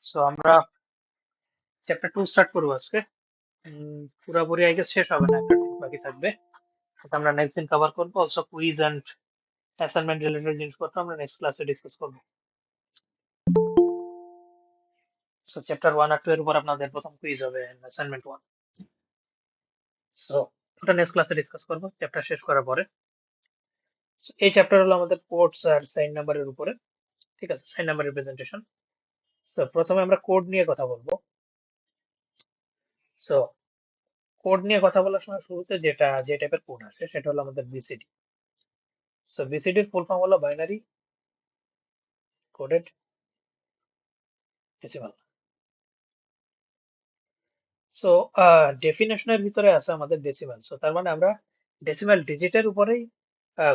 So আমরা chapter 2 start করবো আজকে। পুরোপুরি আই গেস শেষ হবে না, একটা topic বাকি থাকবে। ওটা আমরা নেক্সট দিন কভার করবো। Also quiz and assignment related জিনিসপত্র আমরা নেক্সট ক্লাসে ডিসকাস করবো। সো চ্যাপ্টার 1 আর 2 এর উপর আপনাদের প্রথম কুইজ হবে অ্যাসাইনমেন্ট 1। সো ওটা নেক্সট ক্লাসে ডিসকাস করবো চ্যাপ্টার শেষ করার পরে। So, এই চ্যাপ্টার হলো আমাদের কোডস আর সাইন নাম্বারের উপরে। ঠিক আছে, সাইন নাম্বার রিপ্রেজেন্টেশন। সো প্রথমে আমরা কোড নিয়ে কথা বলবো। সো কোড নিয়ে কথা বলার সময় শুরুতে যে টাইপের কোড আসে সেটা হলো আমাদের বিসিডি। সো বিসিডির ফুল ফর্ম হলো বাইনারি কোডেড ডেসিমাল। সো ডেফিনেশনের ভিতরে আছে আমাদের ডেসিমাল। সো তার মানে আমরা ডেসিমাল ডিজিটের উপরেই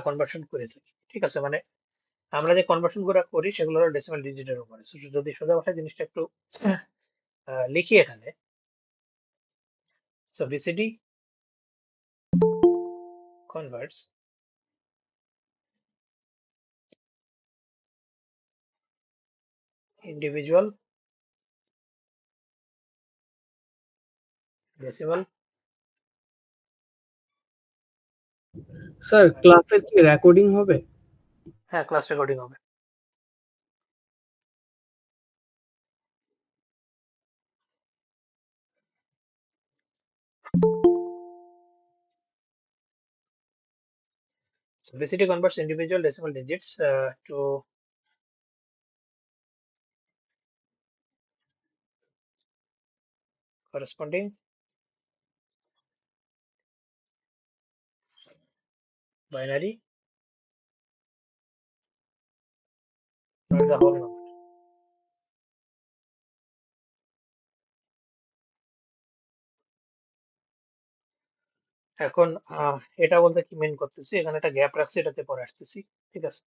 কনভার্সন করে থাকি। ঠিক আছে, মানে আমরা যে কনভার্সন গুলো করি সেগুলো হলো ডেসিমাল ডিজিটের উপরে। So, যদি সোজা কথা জিনিসটা একটু লিখি এখানে। So BCD converts individual decimal. Sir ক্লাসের কি রেকর্ডিং হবে? হ্যাঁ, ক্লাস রেকর্ডিং হবে। So BCD converts individual decimal digits to corresponding binary, not the whole number. এখন এটা বলতে কি মেন করতেছি, এখানে একটা গ্যাপ রাখছি, এটাতে পরে আসতেছি। ঠিক আছে,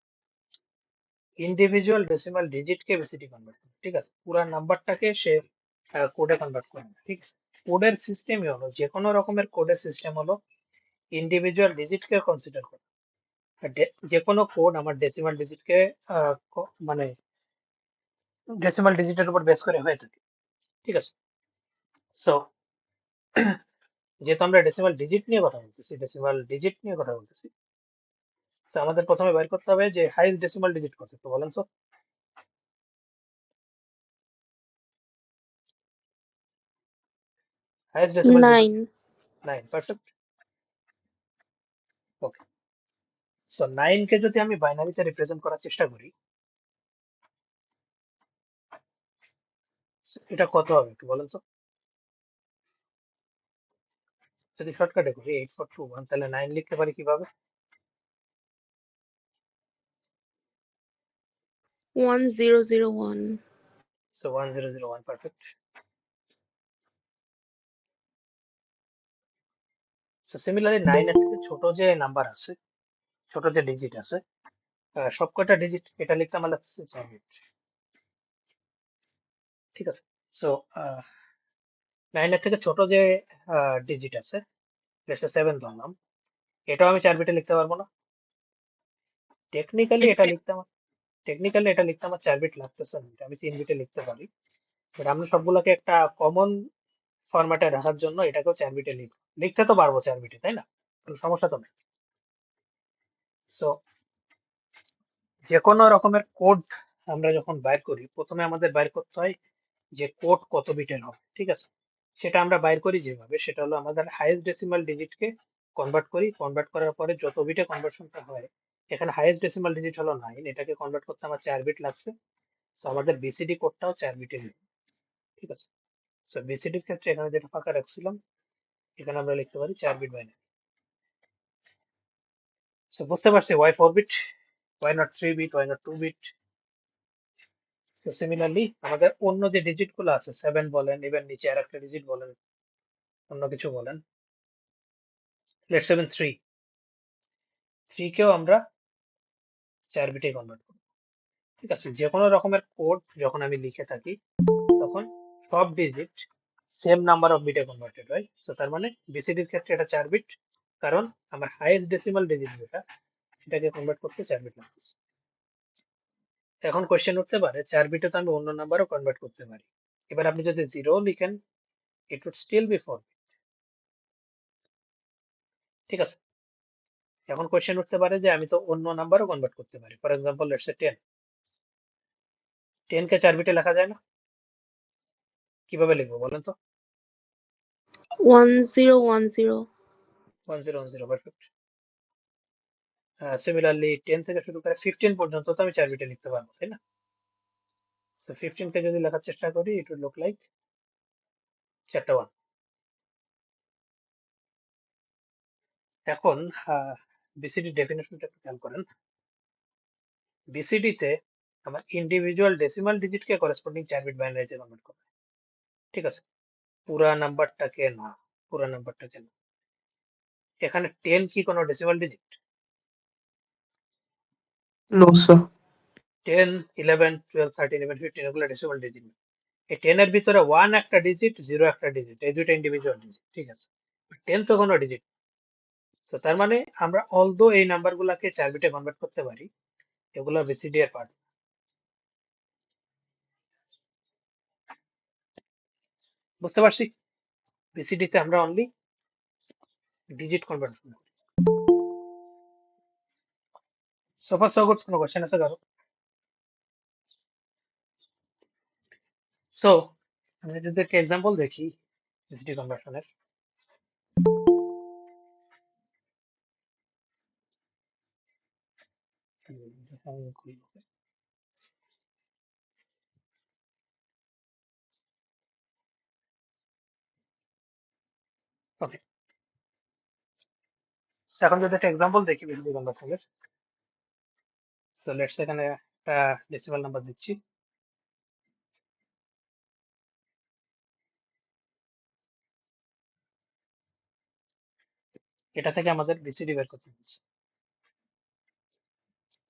ইন্ডিভিজুয়াল ডেসিমাল ডিজিটকে বিসিডি কনভার্ট করে। ঠিক আছে, পুরো নাম্বারটাকে সে কোডে কনভার্ট করে না। ঠিক আছে, কোডের সিস্টেমই হলো, যে কোনো রকমের কোডের সিস্টেম হলো ইন্ডিভিজুয়াল ডিজিটকে কনসিডার করে। যে কোনো কোড আমার ডেসিমাল ডিজিটকে মানে ডেসিমাল ডিজিটের উপর বেস করে হয়ে থাকে। ঠিক আছে, সো যেহেতু আমরা ডেসিমাল ডিজিট নিয়ে কথা বলতেছি, তো আমাদের প্রথমে বের করতে হবে যে হাইয়েস্ট ডেসিমাল ডিজিট কত, তো বলেন তো। Highest decimal digit 9. 9। পারফেক্ট। ওকে, সো 9 কে যদি আমি বাইনারিতে রিপ্রেজেন্ট করার চেষ্টা করি, so এটা কত হবে একটু বলেন তো। যদি শর্টকাটে করি 8421, তাহলে 9 লিখতে পারি কিভাবে? 1001. সো 1001। পারফেক্ট। সো সিমিলারলি 9 এর থেকে ছোট যে নাম্বার আছে, ছোট যে ডিজিট আছে, সবকটা ডিজিট এটা লিখতে আমার লাগতেছে 4 বিট। ঠিক আছে, সো 9 এর থেকে ছোট যে ডিজিট আছে, যেটা 7 ধরলাম, এটাও আমি 4 বিটে লিখতে পারবো না। টেকনিক্যালি এটা লিখতে আমার 4 বিট লাগতেছে না, এটা আমি 3 বিটে লিখতে পারি। বাট আমরা সবগুলোকে একটা কমন ফরম্যাটে রাখার জন্য এটাকেও 4 বিটে লিখতে তো পারবো 4 বিটে, তাই না? কোনো সমস্যা তো নেই। সো যে কোনো রকমের কোড আমরা যখন বাইর করি, প্রথমে আমাদের বাইর করতে হয় যে কোড কত বিটের হবে। ঠিক আছে, সেটা আমরা বাইর করি যেভাবে, সেটা হলো আমাদের হাইয়েস্ট ডেসিমাল ডিজিটকে কনভার্ট করার পরে যত বিটে কনভার্সনটা হয়, এখানে হাইয়েস্ট ডেসিমাল ডিজিট হলো 9, এটাকে কনভার্ট করতে আমার 4 বিট লাগছে। সো আমাদের বিসিডি কোডটাও 4 বিটের। ঠিক আছে, সো বিসিডির ক্ষেত্রে এখানে যেটা ফাঁকা রাখছিলাম, এখানে আমরা লিখতে পারি 4 বিট বাইনারি। সো বুঝতে পারছি why 4 bit, why not 3 bit, why not 2 bit. So similarly আমাদের অন্য যে ডিজিট গুলো আছে, 7 বলেন, ইভেন নিচে আর একটা ডিজিট বলেন, অন্য কিছু বলেন, লেটস সেভেন 3 কেও আমরা 4 বিটে কনভার্ট করব। ঠিক আছে, যে কোনো রকমের কোড যখন আমি লিখে থাকি, তখন সব ডিজিট সেম নাম্বার অফ বিটে কনভার্টেড হয়। সো তার মানে বিসিডির ক্ষেত্রে এটা 4 বিট, কারণ আমার হাইয়েস্ট ডেসিমাল ডিজিট যেটা, সেটাকে কনভার্ট করতে 4 বিট লাগতেছে। এখন কোশ্চেন উঠতে পারে 4 বিটে তো আমি অন্য নাম্বারও কনভার্ট করতে পারি। এবার আপনি যদি 0 লিখেন, it would still be 4 bit। ঠিক আছে? এখন কোশ্চেন উঠতে পারে যে আমি তো অন্য নাম্বারও কনভার্ট করতে পারি। For example let's say 10। 10 কে 4 বিটে লেখা যায় না? কিভাবে লিখবো বলেন তো? 1010 1010 পারফেক্ট। সিমিলারলি 10 থেকে শুরু করে 15 পর্যন্ত তো আমি 4 বিটে লিখতে পারবো, তাই না? সো 15 কে যদি লেখার চেষ্টা করি, it would look like 4টা 1। এখন বিসিডি ডেফিনেশনটা একটু খেয়াল করেন। বিসিডি তে আমার ইন্ডিভিজুয়াল ডেসিমাল ডিজিটকে করেসপন্ডিং 4 বিট বাইনারিতে কনভার্ট করে। ঠিক আছে? পুরা নাম্বারটাকে না, পুরা নাম্বারটাকে না। এখানে 10 কি কোনো ডেসিমাল ডিজিট? No sir. 10, 11, 12, 13, 11, 15 এগুলো ডেসিমাল ডিজিট। এই 10 এর ভিতরে 1 একটা ডিজিট, 0 একটা ডিজিট, এই দুইটা ইন্ডিভিজুয়াল ডিজিট। ঠিক আছে? 10 তো কোনো ডিজিট। তো তার মানে আমরা অলদো এই নাম্বারগুলোকে 4 বিটে কনভার্ট করতে পারি, এগুলো বিসিডি এর পার্ট। বুঝতে পারছি? বিসিডি তে আমরা অনলি ডিজিট কনভার্ট করি। So far so good. কোনো কোশ্চেন আছে কারো? সো আমরা যদি একটা এক্সাম্পল দেখি বিসিডি কনভার্সনের। ওকে, এখন যদি একটা এক্সাম্পল দেখি বিসিডি কনভার্সনের। সো লেটস এখানে একটা ডেসিমাল নাম্বার দিচ্ছি। এটা থেকে আমাদের বিসিডি বের করতে হচ্ছে।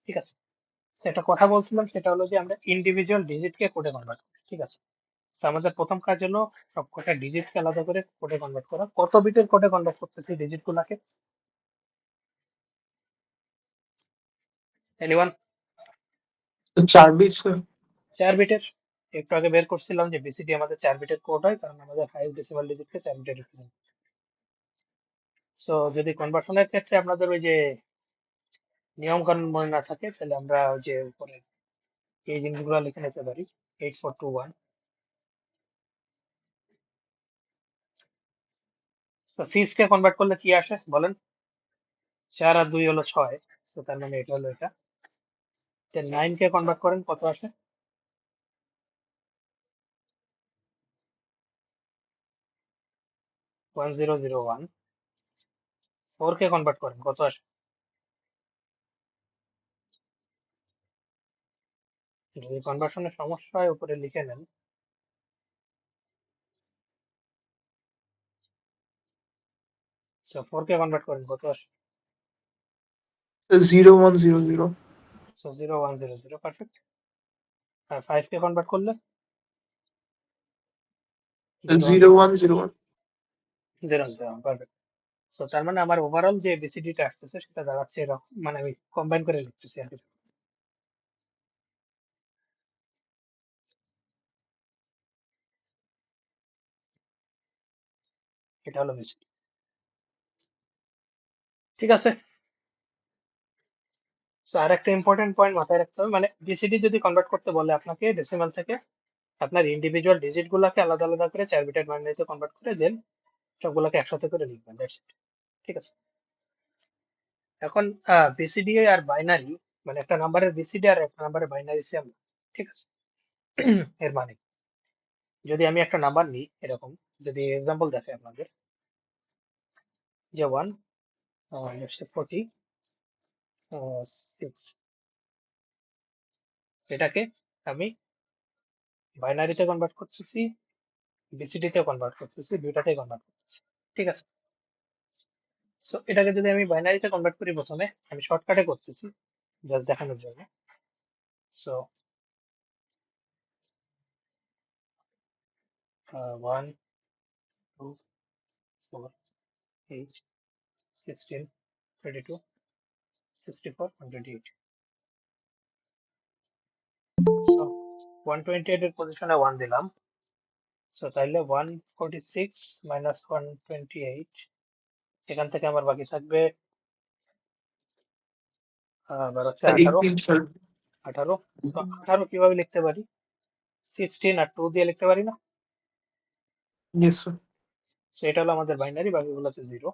ঠিক আছে? তো একটা কথা বলছিলাম, সেটা হলো যে আমরা ইন্ডিভিজুয়াল ডিজিটকে কোডে কনভার্ট করি। ঠিক আছে? তো আমাদের প্রথম কাজ হলো সবকটা ডিজিটকে আলাদা করে কোডে কনভার্ট করা। কত বিটের কোডে কনভার্ট করতেছি ডিজিট গুলাকে? এনিওয়ান? 4 bit sir. 4 বিটের। একটু আগে বের করছিলাম যে বিসিডি আমাদের 4 বিটের কোড হয়, কারণ আমাদের হাইয়েস্ট ডেসিমাল ডিজিটকে 4 বিটে রিপ্রেজেন্ট। সো যদি কনভার্সনের ক্ষেত্রে আপনাদের ওই যে নিয়ম কানুন মনে না থাকে, তাহলে আমরা ওই যে উপরে এই জিনিসগুলো লিখে নিতে পারি। 8421। সিস কে কনভার্ট করলে কি আসে বলেন? 4 আর 2 হলো 6। তো তার মানে এটা হলো এটা। 9 কে কনভার্ট করেন কত আসে? 1001। 4 কে কনভার্ট করেন কত আসে? যদি কনভার্সনের সমস্যা হয় উপরে লিখে নেন। সো 4 কে কনভার্ট করেন কত আসে? 0100। So 0100 perfect. আর 5 কে কনভার্ট করলে 0101। 010 পারফেক্ট। সো তার মানে আমার ওভারঅল যে বিসিডিটা আসতেছে সেটা দাঁড়াচ্ছে এরকম, মানে আমি কম্বাইন করে লিখতেছি আর কি। এটা হলো বিসিডি। ঠিক আছে? সো আর একটা ইম্পর্টেন্ট পয়েন্ট মাথায় রাখতে হবে, মানে বিসিডি যদি কনভার্ট করতে বলে আপনাকে ডেসিমাল থেকে, আপনার ইন্ডিভিজুয়াল ডিজিট গুলাকে আলাদা আলাদা করে 4 বিটের বাইনারিতে কনভার্ট করে দেন, সবগুলোকে একসাথে করে লিখবেন। That's it. ঠিক আছে? এখন বিসিডি আর বাইনারি, মানে একটা নাম্বারের বিসিডি আর একটা নাম্বারের বাইনারি সেম। ঠিক আছে? এর মানে যদি আমি একটা নাম্বার নিই এরকম, যদি এক্সাম্পল দেখে আপনাদের যে 46, এটাকে আমি বাইনারিতে কনভার্ট করতেছি, বিসিডি তে কনভার্ট করতেছি, দুইটাতেই কনভার্ট করতেছি। ঠিক আছে? সো এটাকে যদি আমি বাইনারিতে কনভার্ট করি, প্রথমে আমি শর্টকাটে করতেছি জাস্ট দেখানোর জন্য। সো 1, 2, 4, 8, 16, 32, 64, 128। সো 128 এর পজিশনে 1 দিলাম। সো তাহলে 146 মাইনাস 128, এখান থেকে আমার বাকি থাকবে 18। 18 স্যার। 18 সো 18 কিভাবে লিখতে পারি? 16 আর 2 দিয়ে লিখতে পারি না? Yes sir. সো এটা হলো আমাদের বাইনারি, বাকিগুলো হচ্ছে জিরো।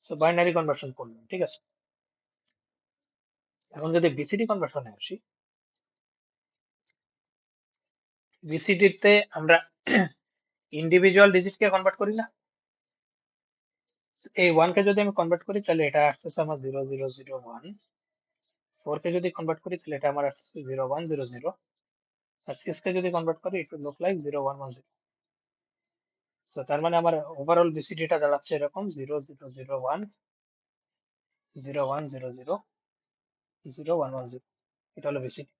সো বাইনারি কনভার্সন করলাম, ঠিক আছে। এখন যদি বিসিডি কনভার্সনে আসি, বিসিডি তে আমরা ইন্ডিভিজুয়াল ডিজিটকে কনভার্ট করি না? এই 1 কে যদি আমি কনভার্ট করি তাহলে এটা আসতেছে আমার 0001। 4 কে যদি কনভার্ট করি তাহলে এটা আমার আসতেছে 0100। আর 6 কে যদি কনভার্ট করি it will look like 0110। So তার মানে আমার ওভারঅল বিসিডিটা দাঁড়াচ্ছে এরকম 0001 0100 0110। এটা হলো বিসিডি।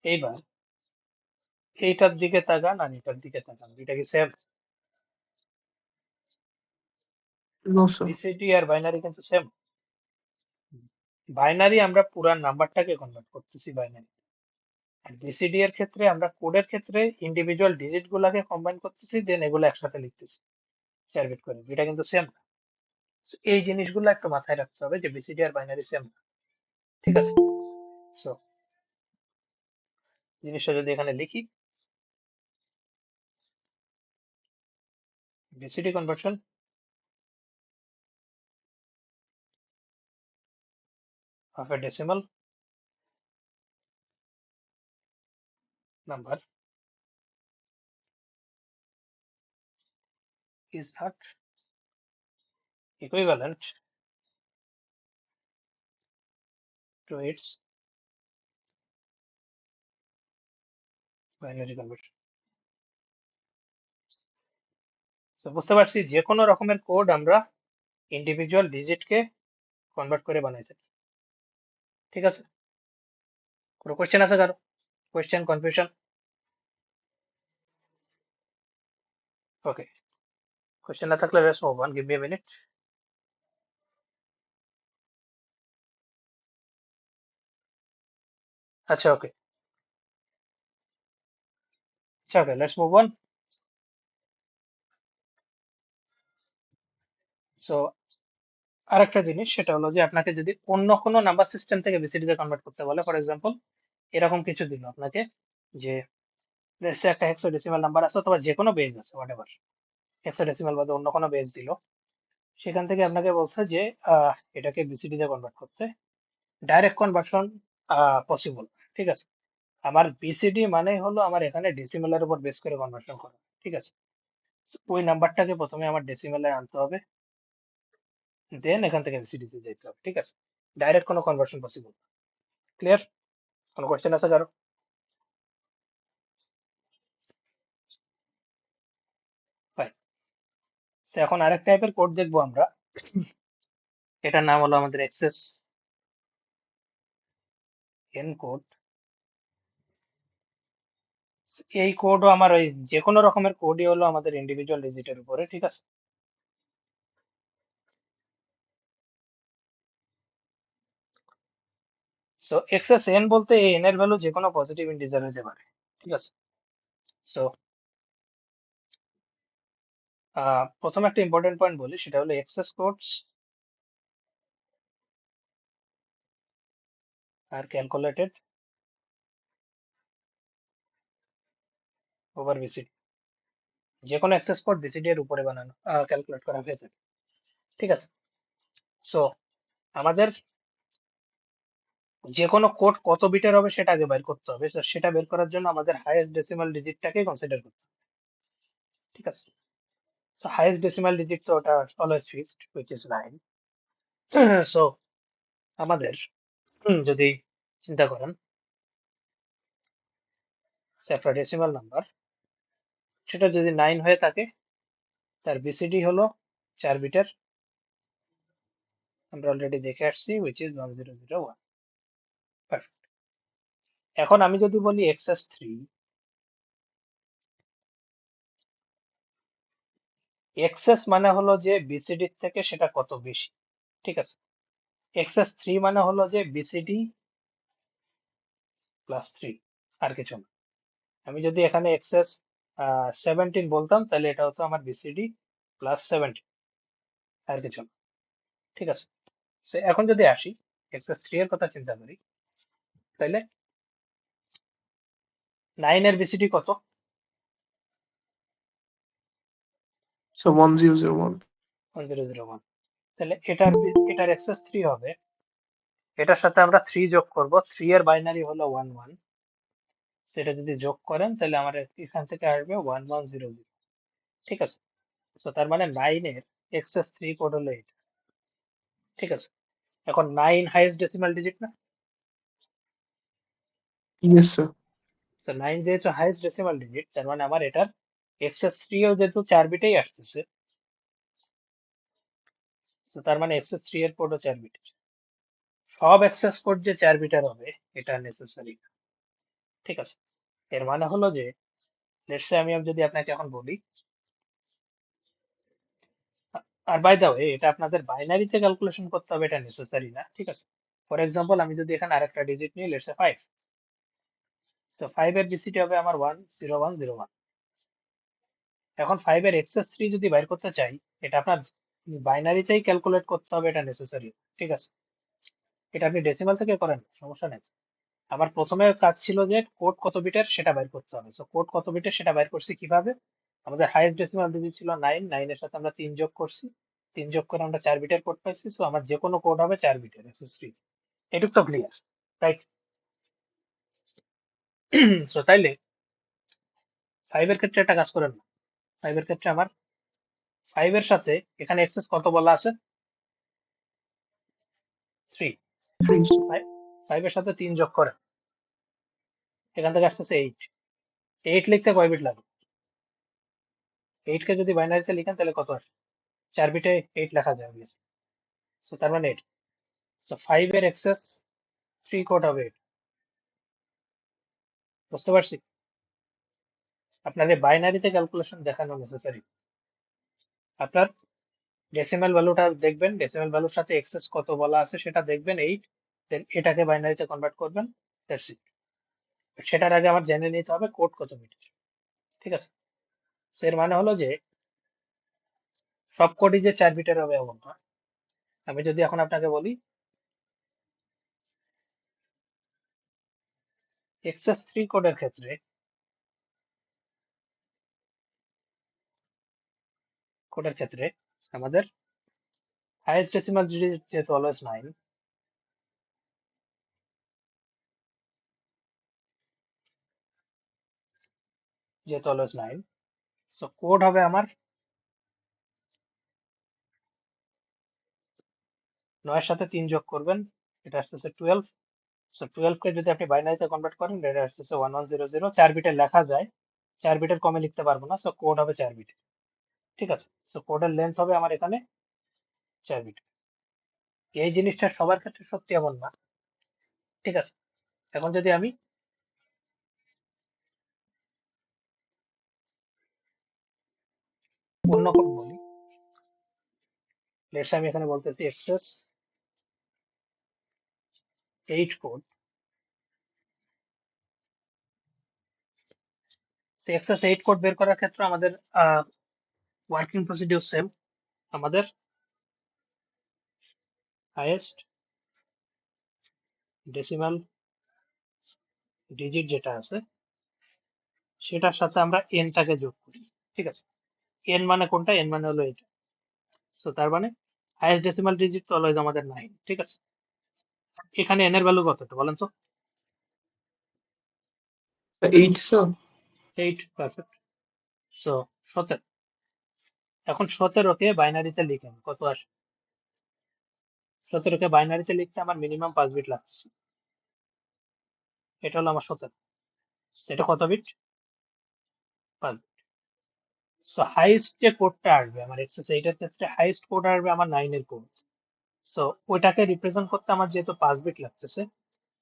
এইবার এইটার দিকে তাকান আর এটার দিকে তাকান, দুইটা কি সেম? No sir. বিসিডি আর বাইনারি কিন্তু সেম। বাইনারি আমরা পুরা নাম্বারটাকে কনভার্ট করতেছি বাইনারি, আর বিসিডি এর ক্ষেত্রে আমরা কোডের ক্ষেত্রে ইন্ডিভিজুয়াল ডিজিট গুলাকে কম্বাইন করতেছি, দেন এগুলো একসাথে লিখতেছি 4 বিট করে। এটা কিন্তু সেম না। So, এই জিনিসগুলো একটু মাথায় রাখতে হবে যে বিসিডি আর বাইনারি সেম না, ঠিক আছে। সো জিনিসটা যদি এখানে লিখি, BCD conversion of a decimal number is not equivalent to its binary conversion. তো বুঝতে পারছি যে কোনো রকমের কোড আমরা ইন্ডিভিজুয়াল ডিজিটকে কনভার্ট করে বানাই থাকি, ঠিক আছে। কোনো কোয়েশ্চেন আছে কারো? Question, confusion? ওকে, কোয়েশ্চেন না থাকলে let's move on, give me a minute. আচ্ছা ওকে, আচ্ছা ওকে, লেটস মুভ অন। সো আরেকটা জিনিস সেটা হলো যে আপনাকে যদি অন্য কোনো নাম্বার সিস্টেম থেকে বিসিডি তে কনভার্ট করতে বলে, ফর এক্সাম্পল এরকম কিছু দিল আপনাকে যে লেটস সে একটা হেক্সাডেসিমাল নাম্বার আছে অথবা যে কোনো বেস আছে হোয়াটএভার, হেক্সাডেসিমাল বাদে অন্য কোনো বেস দিল, সেখান থেকে আপনাকে বলছে যে এটাকে বিসিডি তে কনভার্ট করতে। ডাইরেক্ট কনভার্সন পসিবল, ঠিক আছে। আমার বিসিডি মানে হলো আমার এখানে ডেসিমেলের উপর বেস করে কনভার্সন করা, ঠিক আছে। So, ওই নাম্বারটাকে প্রথমে আমার ডেসিমেলে আনতে হবে, দেন এখান থেকে বিসিডি তে যেতে হবে, ঠিক আছে। ডাইরেক্ট কোনো কনভার্সন পসিবল। ক্লিয়ার? কোনো কোয়েশ্চেন আছে কারো? ফাইন। এখন আরেক টাইপের কোড দেখবো আমরা, এটার নাম হলো আমাদের এক্সেস এন কোড। এই কোডও আমার ওই যে কোনো রকমের কোডই হলো আমাদের ইন্ডিভিজুয়াল ডিজিটের উপরে, ঠিক আছে। সো এক্সেস এন বলতে এই এন এর ভ্যালু যে কোনো পজিটিভ ইন্টিজার হতে পারে, ঠিক আছে। সো প্রথম একটা ইম্পর্টেন্ট পয়েন্ট বলি, সেটা হলো এক্সেস কোডস আর ক্যালকুলেটেড ওভার বিসিডি। যে কোনো অ্যাক্সেস কোড বিসিডি এর উপরে বানানো, ক্যালকুলেট করা হয়ে থাকে, ঠিক আছে। সো আমাদের যে কোনো কোড কত বিটের হবে সেটা আগে বের করতে হবে। তো সেটা বের করার জন্য আমাদের হাইয়েস্ট ডেসিমাল ডিজিটটাকে কনসিডার করতে হবে, ঠিক আছে। সো হাইয়েস্ট ডেসিমাল ডিজিট তো ওটা always fixed which is 9। So আমাদের যদি চিন্তা করেন একটা ডেসিমাল নাম্বার, সেটা যদি 9 হয়ে থাকে, তার বিসিডি হলো 4 বিটের, আমরা অলরেডি দেখে আসছি হুইচ ইজ 1001। পারফেক্ট। এখন আমি যদি বলি এক্সএস 3, এক্সেস মানে হলো যে বিসিডি থেকে সেটা কত বেশি, ঠিক আছে। এক্সএস 3 মানে হলো যে বিসিডি প্লাস 3, আর কিছু না। আমি যদি এখানে এক্সএস 17 বলতাম তাহলে এটা হতো আমার বিসিডি প্লাস 17, আর কিছু না। ঠিক আছে, তো এখন যদি আসি এক্সএস 3 এর কথা চিন্তা করি, তাহলে 9 এর বিসিডি কত? So 1001. 1001। তাহলে এটার এক্সএস 3 হবে, এটার সাথে আমরা 3 যোগ করব, 3 এর বাইনারি হলো 11, সেটা যদি যোগ করেন তাহলে আমার এখান থেকে আসবে 1100। ঠিক আছে, তো তার মানে 9 এর এক্সএস 3 কোড হলো এটা। ঠিক আছে, এখন 9 হাইয়েস্ট ডেসিমাল ডিজিট না? Yes, sir. তো 9 যেহেতু হাইয়েস্ট ডেসিমাল ডিজিট, তার মানে আমার এটার এক্সএস 3 ও যেহেতু 4 বিটেই আসতেছে, তো তার মানে এক্সএস 3 এর কোডও 4 বিট। সব এক্সেস কোড যে 4 বিটের হবে এটা নেসেসারি। ঠিক আছে, এর মানে হলো যে লেটস সে আমি যদি আপনাকে এখন বলি, আর বাই দ্য ওয়ে এটা আপনাদের বাইনারিতে ক্যালকুলেশন করতে হবে, এটা নেসেসারি না। ঠিক আছে, ফর এক্সাম্পল আমি যদি এখানে আরেকটা ডিজিট নিই, লেটস সে 5, সো 5 এর বিসিটি হবে আমার 10101। এখন 5 এর এক্সএস 3 যদি বাইর করতে চাই, এটা আপনার বাইনারিতেই ক্যালকুলেট করতে হবে, এটা নেসেসারি। ঠিক আছে, এটা আপনি ডেসিমাল থেকে করেন, সমস্যা নেই। আমার প্রথমে কাজ ছিল যে কোড কত বিটের সেটা বাইর করতে হবে, সো কোড কত বিটের সেটা বাইর করছি কিভাবে? আমাদের হাইয়েস্ট ডেসিমাল ডিজিট ছিল 9, 9 এর সাথে আমরা 3 যোগ করছি, 3 যোগ করে আমরা 4 বিটের কোড পাইছি, সো আমার যে কোনো কোড হবে 4 বিটের এক্সএস 3। এটুক তো ক্লিয়ার, রাইট? সো তাইলে 5 এর ক্ষেত্রে একটা কাজ করেন না, 5 এর ক্ষেত্রে আমার 5 এর সাথে এখানে এক্সেস কত বলা আছে? 3। 3, sir. 5 এর সাথে 3 যোগ করেন, এখান থেকে আসতেছে 8। 8 লিখতে কয় বিট লাগবে? 8 কে যদি বাইনারিতে লিখেন তাহলে কত আসে? 4 বিটে 8 লেখা যায় obviously, সো তার মানে 8। সো 5 এর এক্সেস 3 কোড হবে 8। বুঝতে পারছি? আপনাদের বাইনারিতে ক্যালকুলেশন দেখানো নেসেসারি। আপনার ডেসিমাল ভ্যালুটা দেখবেন, ডেসিমাল ভ্যালুর সাথে এক্সেস কত বলা আছে সেটা দেখবেন 8, দেন এটাকে বাইনারিতে কনভার্ট করবেন, দ্যাটস ইট। সেটার আগে আমার জেনে নিতে হবে কোড কত বিট। ঠিক আছে, সো এর মানে হলো যে সব কোডই যে 4 বিটের হবে এমন না। আমি যদি এখন আপনাকে বলি এক্সএস 3 কোডের ক্ষেত্রে, আমাদের হাইয়েস্ট ডেসিমাল ডিজিট যেহেতু অলওয়েজ 9, সো কোড হবে আমার 9 এর সাথে 3 যোগ করবেন, এটা আসতেছে 12। সো 12 কে যদি আপনি বাইনারিতে কনভার্ট করেন এটা আসতেছে 1100। 4 বিটের লেখা যায়, 4 বিটের কমে লিখতে পারবো না, সো কোড হবে 4 বিট। ঠিক আছে, সো কোডের লেন্থ হবে আমার এখানে 4 বিট। এই জিনিসটা সবার ক্ষেত্রে সত্যি এমন না। ঠিক আছে, এখন যদি আমি অন্য কোড বলি, লেটস আমি এখানে বলতেছি এক্সেস 8 কোড। এক্সেস 8 কোড বের করার ক্ষেত্রে আমাদের ওয়ার্কিং প্রসিডিউর সেম। আমাদের হাইয়েস্ট ডেসিমাল ডিজিট যেটা আছে সেটার সাথে আমরা এনটাকে যোগ করি। ঠিক আছে, এন মানে কোনটা? এন মানে হলো এটা। সো তার মানে হাইয়েস্ট ডেসিমাল ডিজিট অলওয়েজ আমাদের 9। ঠিক আছে, এখানে এন এর ভ্যালু কতটা বলেন তো? 8, sir. 8, পারফেক্ট। সো 17। এখন 17 কে বাইনারিতে লিখেন, কত আসে? 17 কে বাইনারিতে লিখতে আমার মিনিমাম 5 বিট লাগতেছে, এটা হলো আমার 17। এটা কত বিট? 5 বিট। সো হাইয়েস্ট যে কোডটা আসবে আমার এক্সেস 8 এর ক্ষেত্রে, হাইয়েস্ট কোড আসবে আমার 9 এর কোড। সো ওইটাকে রিপ্রেজেন্ট করতে আমার যেহেতু 5 বিট লাগতেছে,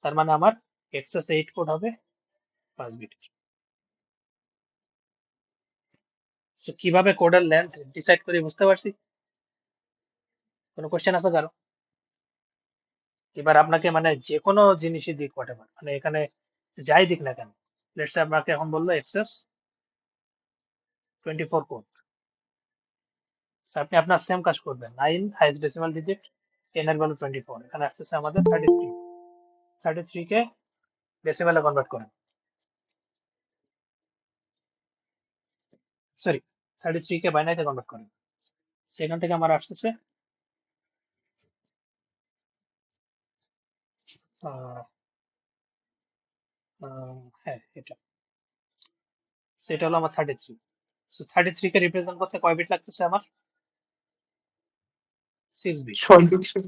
তার মানে আমার এক্সেস 8 কোড হবে 5 বিট। সো কিভাবে কোডের লেন্থ ডিসাইড করি বুঝতে পারছি? কোনো কোশ্চেন আছে কারো? এবার আপনাকে মানে যে কোনো জিনিসই দিক whatever, মানে এখানে যাই দিক না কেন, লেটস সে আপনাকে এখন বললো এক্সেস 24 কোড, আপনি আপনার সেম কাজ করবেন, 9 হাইস্ট ডেসিমাল ডিজিট, n এর ভ্যালু 24, এখানে আসতেছে আমাদের 33 কে ডেসিমালে কনভার্ট করেন, সরি 33 কে বাইনারিতে কনভার্ট করেন, সেখান থেকে আমার আসতেছে হ্যাঁ এটা, সেটা হলো আমার 33। সো 33 কে রিপ্রেজেন্ট করতে কয় বিট লাগতেছে আমার? 6 বিট। 6 bit sir.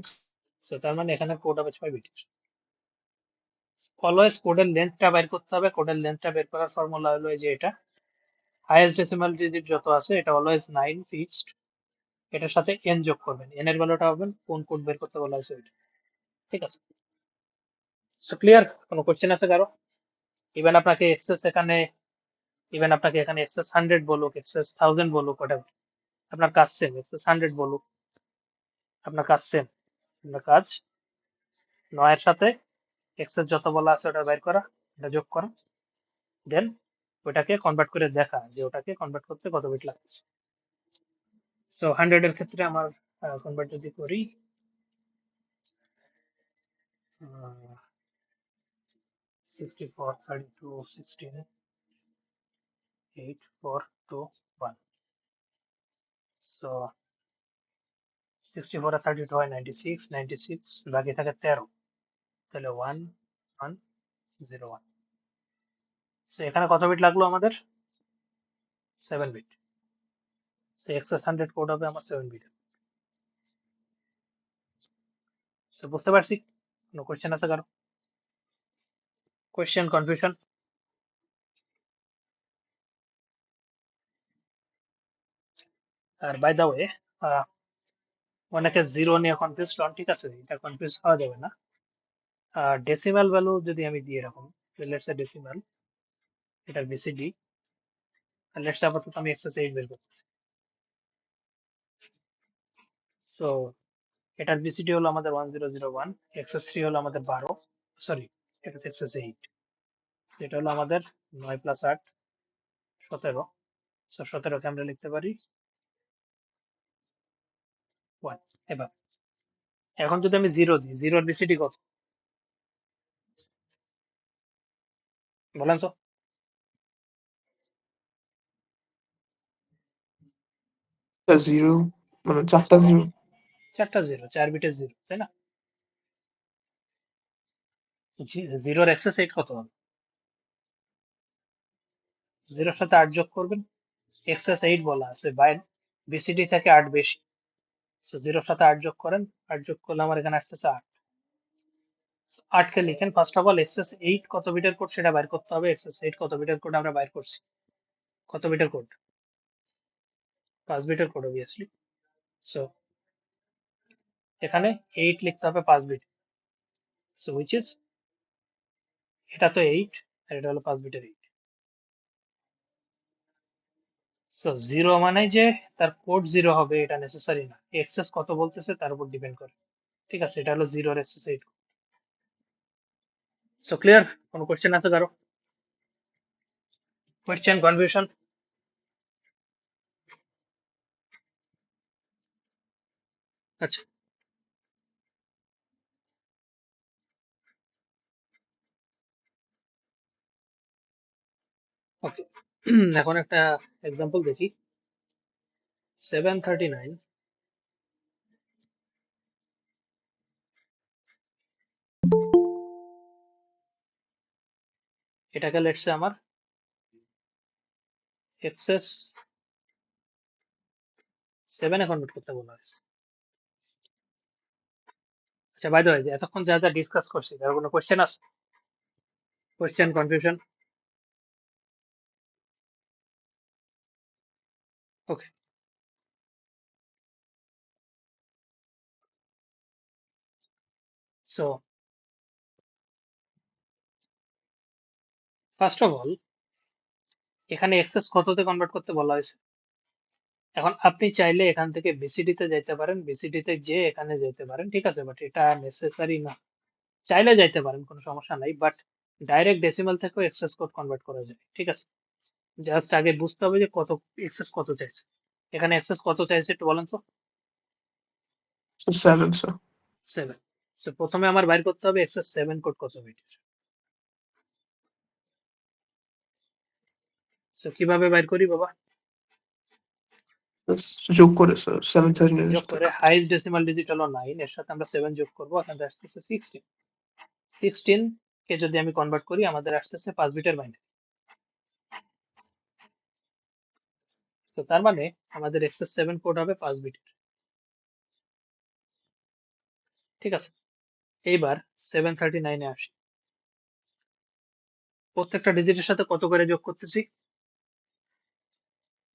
সো তার মানে এখানে কোড হবে 6 বিট। অলওয়েজ কোডের লেন্থটা বের করতে হবে, কোডের লেন্থটা বের করার ফর্মুলা হলো এই যে এটা, হাইয়েস্ট ডেসিমাল ডিজিট যত আছে এটা অলওয়েজ 9 ফিক্সড, এটার সাথে n যোগ করবেন, n এর ভ্যালুটা হবেন কোন কোড বের করতে বলা হয়েছে ওইটা, ঠিক আছে? So clear? কোনো কোশ্চেন আছে কারো? ইভেন আপনাকে এক্সেস এখানে, ইভেন আপনাকে এখানে এক্সেস 100 বলুক, এক্সেস 1000 বলুক, whatever, আপনার কাজ সেম, এক্সেস 100 বলুক, আপনার কাজ সেম, আপনার কাজ 9 এর সাথে এক্সেস যত বলা আছে ওটা বের করা, এটা যোগ করা, দেন ওটাকে কনভার্ট করে দেখা যে ওটাকে কনভার্ট করতে কত বিট লাগছে। সো 100 এর ক্ষেত্রে আমার কনভার্ট যদি করি 64 32 16 8 4 2 1, সো 64 আর 32 হয় 96, 96 বাকি থাকে 13, তাহলে 1 1 0 1। সো এখানে কত বিট লাগলো আমাদের? 7 বিট। সো এক্সেস 100 কোড হবে আমার 7 বিট। সো বুঝতে পারছি? কোনো কোশ্চেন আছে কারো? Question, confusion? আর বাই দ্য ওয়ে, অনেকে জিরো নিয়ে কনফিউজ হন, ঠিক আছে, এটা কনফিউজ হওয়া যাবে না। ডেসিমাল ভ্যালু যদি আমি দিয়ে এরকম, লেটস সে ডেসিমাল, এটার বিসিডি, লেটস সে আপাতত আমি এক্সেস 8 বের করতেছি। সো এটার বিসিডি হলো আমাদের 1001, এক্সেস 3 হলো আমাদের 12, সরি এটা এক্সেস 8, এটা হলো আমাদের 9 প্লাস 8 17। সো 17কে আমরা লিখতে পারি 1। এবার এখন যদি আমি জিরো দিই, জিরোর বিসিডি কত বলেন তো? স্যার 0 মানে 4টা 0। 4টা জিরো, 4 বিটের জিরো, তাই না? জিরোর এক্সেস 8 কত হবে? জিরোর সাথে 8 যোগ করবেন, এক্সেস 8 বলা আছে, বাই বিসিডি থেকে 8 বেশি, সো জিরোর সাথে 8 যোগ করেন, 8 যোগ করলে আমার এখানে আসতেছে 8। 8 কে লিখেন, ফার্স্ট অফ অল এক্সেস 8 কত বিটের কোড সেটা বাইর করতে হবে, এক্সেস 8 কত বিটের কোড আমরা বাইর করছি, কত বিটের কোড? 5 বিটের কোড অবভিয়াসলি। সো এখানে 8 লিখতে হবে 5 বিট, সো হুইচ ইজ, এটা তো 8 আর এটা হলো 5 বিটের 8। সো জিরো মানে যে তার কোড জিরো হবে এটা নেসেসারি না, এক্সেস কত বলতেছে তার উপর ডিপেন্ড করে, ঠিক আছে? এটা হলো জিরো আর এক্সেস 8। So clear? কোনো কোশ্চেন আছে কারো? Question, confusion? আচ্ছা, ওকে। এখন একটা এক্সাম্পল দেখি। 739 এটাকে লেটস আমার এক্সেস 7 এ কনভার্ট করতে বলা হয়েছে। আচ্ছা, বাই দ্য ওয়ে, এতক্ষণ যা যা ডিসকাস করছি তার কোনো কোশ্চেন আছে? Question, confusion? Okay, so first of all এখানে এক্সেস কততে কনভার্ট করতে বলা হয়েছে? এখন আপনি চাইলে এখান থেকে বিসিডি তে যেতে পারেন, বিসিডি তে যেয়ে এখানে যেতে পারেন, ঠিক আছে, বাট এটা নেসেসারি না। চাইলে যাইতে পারেন, কোনো সমস্যা নাই, বাট ডাইরেক্ট ডেসিমাল থেকেও এক্সেস কোড কনভার্ট করা যায়। ঠিক আছে, জাস্ট আগে বুঝতে হবে যে কত এক্সেস কত চাইছে। এখানে এক্সেস কত চাইছে একটু বলেন তো। So 7, sir. 7। সো প্রথমে আমার বাইর করতে হবে এক্সেস 7 কোড কত বিটের। সো কিভাবে বাইর করি বাবা? যোগ করে স্যার 739 যোগ করে হাইস্ট ডেসিমাল ডিজিট হলো 9, এর সাথে আমরা 7 যোগ করবো, এখানে আসতেছে 16। 16 কে যদি আমি কনভার্ট করি আমাদের আসতেছে 5 বিটের বাইনারি। তো তার মানে আমাদের এক্সেস 7 কোড হবে 5 বিটের। ঠিক আছে, এইবার 739 এ আসি। প্রত্যেকটা ডিজিটের সাথে কত করে যোগ করতেছি?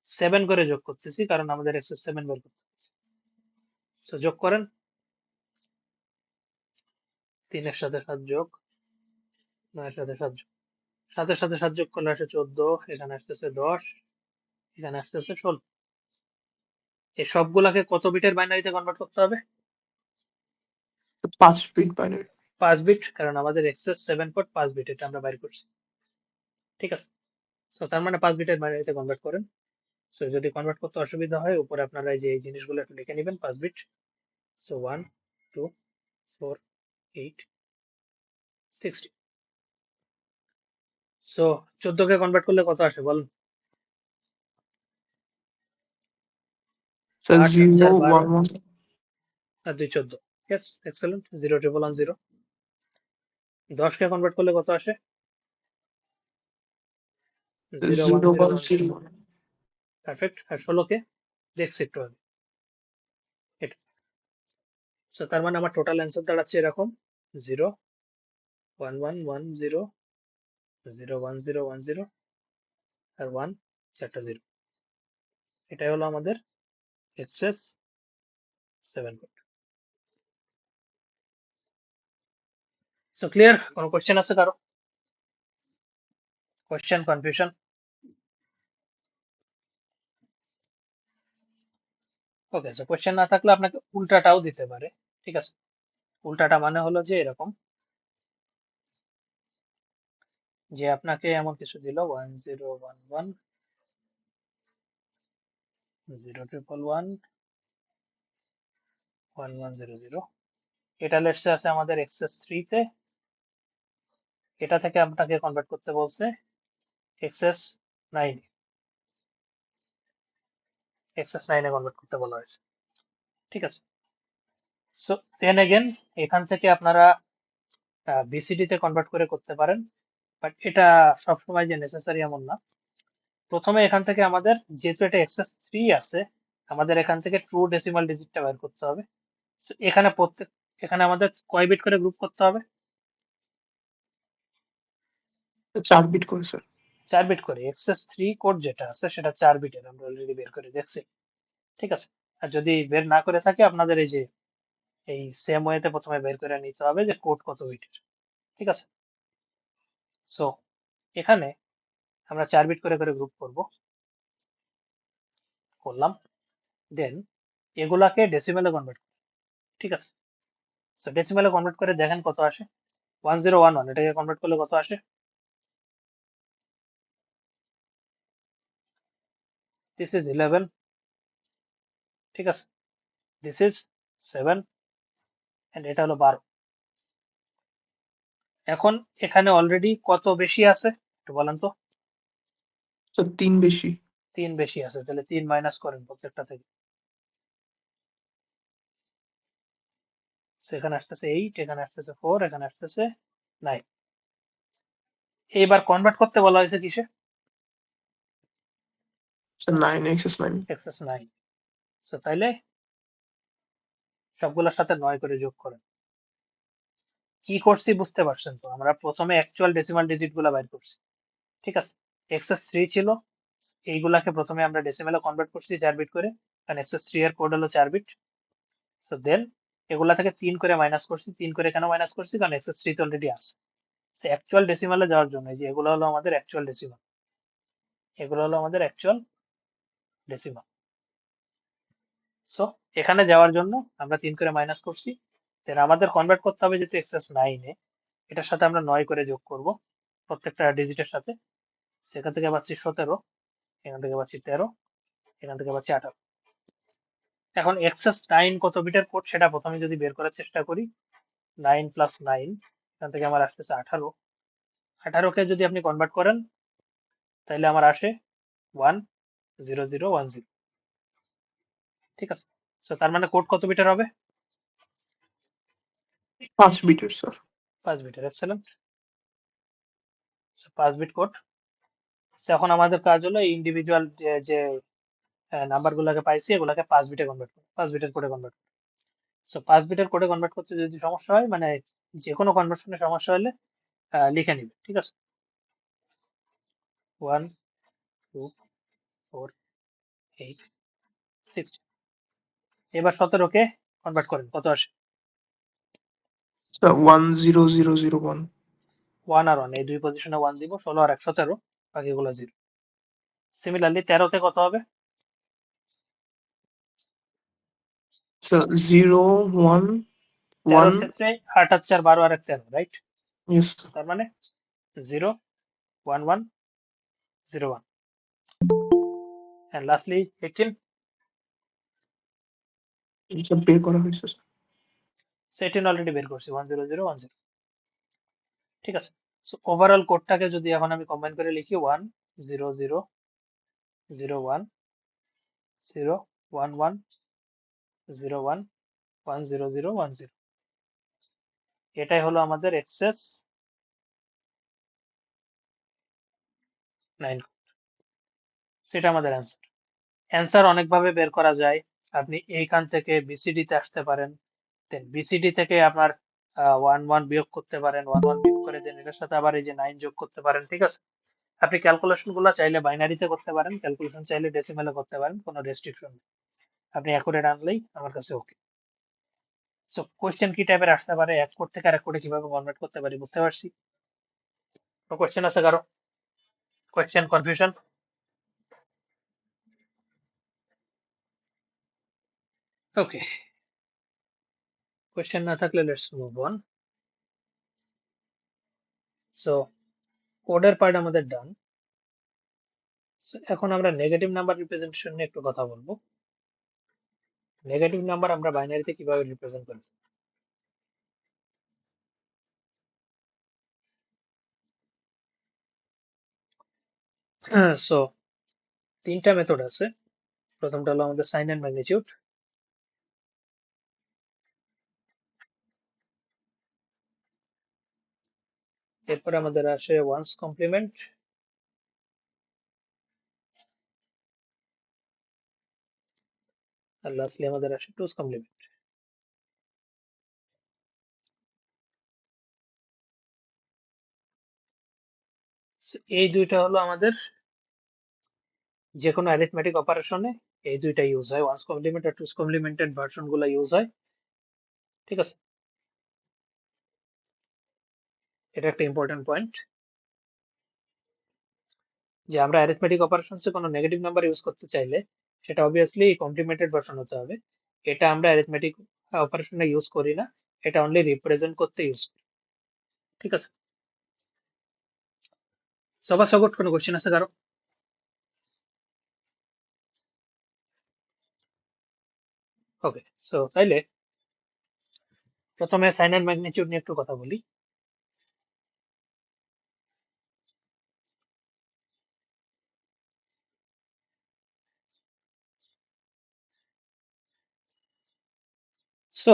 7 করে যোগ করতেছি, কারণ আমাদের এক্সেস 7 বের করতে হবে। সো যোগ করেন, 3 এর সাথে 7 যোগ, 9 এর সাথে 7 যোগ, 7 এর সাথে 7 যোগ করলে আসে 14, এখানে আসতেছে 10, এখানে আসতেছে 16। এই সবগুলাকে কত বিটের বাইনারিতে কনভার্ট করতে হবে? 5 বিট বাইনারি। 5 বিট, কারণ আমাদের এক্সেস 7 কোড 5 বিট, এটা আমরা বাইর করছি। ঠিক আছে, সো তার মানে 5 বিটের বাইনারিতে কনভার্ট করেন। সো যদি কনভার্ট করতে অসুবিধা হয়, উপরে আপনারা এই যে এই জিনিসগুলো একটু লিখে নেবেন 5 বিট। সো 1 2 4 8 60। সো 14 কে কনভার্ট করলে কত আসে বলুন? স্যার 8 0 4 12 1 1 আর 2 14। Yes, excellent. 0 ট্রিপল 1 0। 10 কে কনভার্ট করলে কত আসে? 0 1 0 0 1 1 0। 0 পারফেক্ট। আর 16 কে দেখছি একটু আগে, এটা। সো তার মানে আমার টোটাল অ্যান্সার দাঁড়াচ্ছে এরকম: 0 1 1 1 0 0 1 0 1 0 আর 1 চারটা 0। এটাই হলো আমাদের এক্সেস 7 কোড। So clear? কোনো কোশ্চেন আছে কারো? Question, confusion? Okay, so question না থাকলে আপনাকে উল্টাটাও দিতে পারে। ঠিক আছে, উল্টাটা মানে হলো যে এরকম, যে আপনাকে এমন কিছু দিল 1 0 1 1 0 ট্রিপল 1 1 1 0 0। এটা লেটসে আছে আমাদের এক্সেস 3 তে, এটা থেকে আপনাকে কনভার্ট করতে বলছে এক্সেস 9, এক্সেস 9 এ কনভার্ট করতে বলা হয়েছে। ঠিক আছে, সো দেন এগেন এখান থেকে আপনারা বিসিডি তে কনভার্ট করে করতে পারেন, বাট এটা সবসময় যে নেসেসারি এমন না। প্রথমে এখান থেকে আমাদের, যেহেতু এটা এক্সেস 3 আছে, আমাদের এখান থেকে ট্রু ডেসিমাল ডিজিটটা বের করতে হবে। সো এখানে আমাদের কয় বিট করে গ্রুপ করতে হবে? 4 বিট করে স্যার। 4 বিট করে। এক্সেস 3 কোড যেটা আছে সেটা 4 বিটের, আমরা অলরেডি বের করে দেখছি। ঠিক আছে, আর যদি বের না করে থাকে আপনাদের এই যে এই সেম ওয়েতে প্রথমে বের করে নিতে হবে যে কোড কত বিটের। ঠিক আছে, সো এখানে আমরা 4 বিট করে করে গ্রুপ করলাম, দেন এগুলাকে ডেসিমেলে কনভার্ট। ঠিক আছে, সো ডেসিমেলে কনভার্ট করে দেখেন কত আসে। 1011 এটাকে কনভার্ট করলে কত আসে? This is 11। ঠিক আছে, দিস ইজ 7 এন্ড এটা হলো 12। এখন এখানে অলরেডি কত বেশি আছে একটু বলেন তো? স্যার 3 বেশি। 3 বেশি আছে, তাহলে 3 মাইনাস করেন প্রত্যেকটা থেকে। সো এখানে আসতেছে 8, এখানে আসতেছে 4, এখানে আসতেছে 9। এইবার কনভার্ট করতে বলা হয়েছে কিসে? Sir 9 access 9। এক্সেস 9। সো তাইলে সবগুলোর সাথে 9 করে যোগ করেন। কি করছি বুঝতে পারছেন তো? আমরা প্রথমে অ্যাকচুয়াল ডেসিমাল ডিজিট গুলা বাইর করছি। ঠিক আছে, এক্সেস 3 ছিল, এইগুলাকে প্রথমে আমরা ডেসিমেলে কনভার্ট করছি 4 বিট করে, কারণ এক্সেস 3 এর কোড হলো 4 বিট। সো দেন এগুলা থেকে 3 করে মাইনাস করছি। 3 করে কেন মাইনাস করছি? কারণ এক্সেস 3 তে অলরেডি আছে। সো অ্যাকচুয়াল ডেসিমালে যাওয়ার জন্য এই যে এগুলো হলো আমাদের অ্যাকচুয়াল ডেসিমাল, এগুলো হলো আমাদের অ্যাকচুয়াল ডেসিমাল। সো এখানে যাওয়ার জন্য আমরা 3 করে মাইনাস করছি, দেন আমাদের কনভার্ট করতে হবে যেহেতু এক্সেস 9 এটার সাথে আমরা 9 করে যোগ করব প্রত্যেকটা ডিজিটের সাথে। সেখান থেকে পাচ্ছি 17, এখান থেকে পাচ্ছি 13, এখান থেকে পাচ্ছি 18। এখন এক্সেস 9 কত বিটের কোড সেটা প্রথমে যদি বের করার চেষ্টা করি, 9 + 9 এখান থেকে আমার আসতেছে 18। 18কে যদি আপনি কনভার্ট করেন তাহলে আমার আসে 10010। ঠিক আছে, সো তার মানে কোড কত বিটের হবে? 5 বিটের স্যার। 5 বিটের। এক্সেলেন্ট। 5 bit code. এখন আমাদের কাজ হলো ইন্ডিভিজুয়াল যে নাম্বার গুলোকে পাইছি এগুলোকে 5 বিটে কনভার্ট করো, 5 বিটের কোডে কনভার্ট করো। সো 5 বিটের কোডে কনভার্ট করতে যদি সমস্যা হয়, মানে যে কোনো কনভার্সনে সমস্যা হলে লিখে নিবে। ঠিক আছে, 1 2 4 8 16। এবার 17কে কনভার্ট করেন, কত আসে? স্যার 10001। 1 আর 1 এই দুই পজিশনে 1 দিব, 16 আর 1 17, বাকিগুলো 0। সিমিলারলি 13তে কত হবে? স্যার 0 1 13 1। ক্ষেত্রে 8 আর 4 12 আর 1 13, রাইট? ইয়েস তার মানে 0 1 1 0 1 and lastly 18। স্যার বের করা হয়েছে স্যার। সো 18 অলরেডি বের করছি, 10010। ঠিক আছে, সো ওভারঅল কোডটাকে যদি এখন আমি কম্বাইন করে লিখি 1 0 0 0 1 0 1 1 0 1 1 0 0 1 0, এটাই হলো আমাদের এক্সেস 9। সেটা আমাদের অ্যান্সার। অ্যান্সার অনেকভাবে বের করা যায়। আপনি এইখান থেকে বিসিডি তে আসতে পারেন, দেন বিসিডি থেকে আপনার 1 1 বিয়োগ করতে পারেন, 1 1 বিয়োগ করে দেন এটার সাথে আবার এই যে 9 যোগ করতে পারেন। ঠিক আছে, আপনি ক্যালকুলেশন গুলো চাইলে বাইনারিতে করতে পারেন, ক্যালকুলেশন চাইলে ডেসিমেলে করতে পারেন, কোনো রেস্ট্রিকশন নেই। আপনি অ্যাকুরেট আনলেই আমার কাছে ওকে। সো কোশ্চেন কি টাইপের আসতে পারে, এক কোড থেকে আরেক কোডে কিভাবে কনভার্ট করতে পারি, বুঝতে পারছি। তো কোশ্চেন আছে কারো? Question, confusion? ওকে, কোশ্চেন না থাকলে লেটস মুভ অন। সো কোডের পার্ট আমাদের ডান। সো এখন আমরা নেগেটিভ নাম্বার রিপ্রেজেন্টেশন নিয়ে একটু কথা বলবো। নেগেটিভ নাম্বার আমরা বাইনারিতে কিভাবে রিপ্রেজেন্ট করি। সো তিনটা মেথড আছে। প্রথমটা হলো আমাদের সাইন এন্ড ম্যাগনিটিউড, এরপরে আমাদের আসে ওয়ান্স কমপ্লিমেন্ট, আর লাস্টলি আমাদের আসে টুস কমপ্লিমেন্ট। এই দুইটা হলো আমাদের যে কোনো অ্যারিথমেটিক অপারেশনে এই দুইটা ইউজ হয়, ওয়ান্স কমপ্লিমেন্ট আর টুস কমপ্লিমেন্টেড ভার্সন গুলো ইউজ হয়। ঠিক আছে, এটা একটা ইম্পর্টেন্ট পয়েন্ট যে আমরা অ্যারিথমেটিক অপারেশনসে কোনো নেগেটিভ নাম্বার ইউজ করতে চাইলে সেটা অবভিয়াসলি কমপ্লিমেন্টেড ভার্সন হতে হবে। এটা আমরা অ্যারিথমেটিক অপারেশনে ইউজ করি না, এটা অনলি রিপ্রেজেন্ট করতে ইউজ করি। ঠিক আছে, সবার সগট কোনো কোশ্চেন আছে কারো? ওকে, সো তাইলে প্রথমে সাইন এন্ড ম্যাগনিটিউড নিয়ে একটু কথা বলি। সো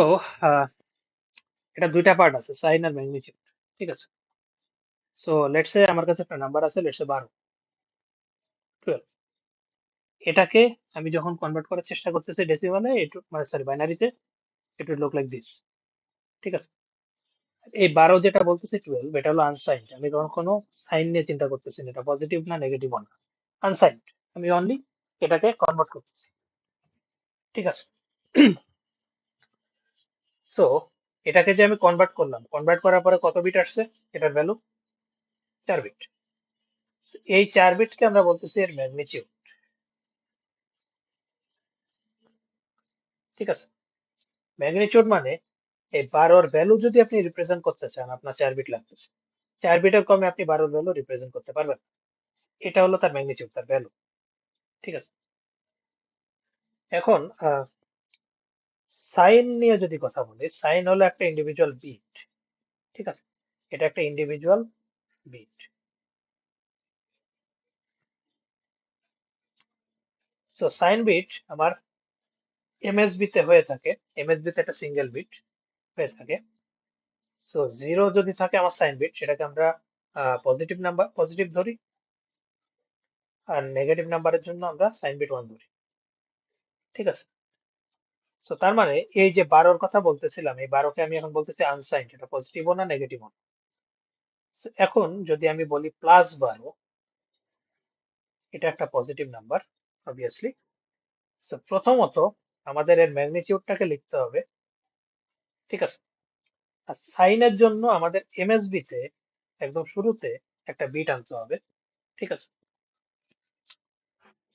এটা দুইটা পার্ট আছে, সাইন আর ম্যাগনিটিউড। ঠিক আছে, সো লেটস সে আমার কাছে একটা নাম্বার আছে, লেটস সে 12 12। এটাকে আমি যখন কনভার্ট করার চেষ্টা করতেছি ডেসিমালে, একটু মানে সরি বাইনারিতে, it will look like this. ঠিক আছে, এই 12 যেটা বলতেছি 12, এটা হলো আনসাইন্ড। আমি তখন কোনো সাইন নিয়ে চিন্তা করতেছি না, এটা পজিটিভ না নেগেটিভ না, আনসাইন্ড। আমি অনলি এটাকে কনভার্ট করতেছি। ঠিক আছে, সো এটাকে যে আমি কনভার্ট করলাম, কনভার্ট করার পরে কত বিট আসছে, এটার ভ্যালু 4 বিট। এই 4 বিটকে আমরা বলতেছি এর ম্যাগনিটিউড। ঠিক আছে, ম্যাগনিটিউড মানে এই 12 ভ্যালু যদি আপনি রিপ্রেজেন্ট করতে চান, আপনার 4 বিট লাগতেছে। 4 বিটের কমে আপনি 12 ভ্যালু রিপ্রেজেন্ট করতে পারবেন না। এটা হলো তার ম্যাগনিটিউড, তার ভ্যালু। ঠিক আছে। এখন সাইন নিয়ে যদি কথা বলি, সাইন হলো একটা ইন্ডিভিজুয়াল বিট। ঠিক আছে, এটা একটা individual bit. So sign bit আমার এমএসবি তে হয়ে থাকে, এমএসবি তে একটা সিঙ্গেল বিট হয়ে থাকে। সো 0 যদি থাকে আমার সাইন বিট, সেটাকে আমরা পজিটিভ নাম্বার, পজিটিভ ধরি, আর নেগেটিভ নাম্বারের জন্য আমরা সাইন বিট 1 ধরি। ঠিক আছে। সো তার মানে এই যে 12 কথা বলতেছিলাম, এই 12কে আমি এখন বলতেছি আনসাইন্ড, এটা পজিটিভও না নেগেটিভও না। So, এখন যদি আমি বলি +12, এটা একটা পজিটিভ নাম্বার অবভিয়াসলি। সো প্রথমত আমাদের এর ম্যাগনিটিউডটাকে লিখতে হবে। ঠিক আছে। আর সাইনের জন্য আমাদের এমএসবি তে একদম শুরুতে একটা বিট আনতে হবে। ঠিক আছে।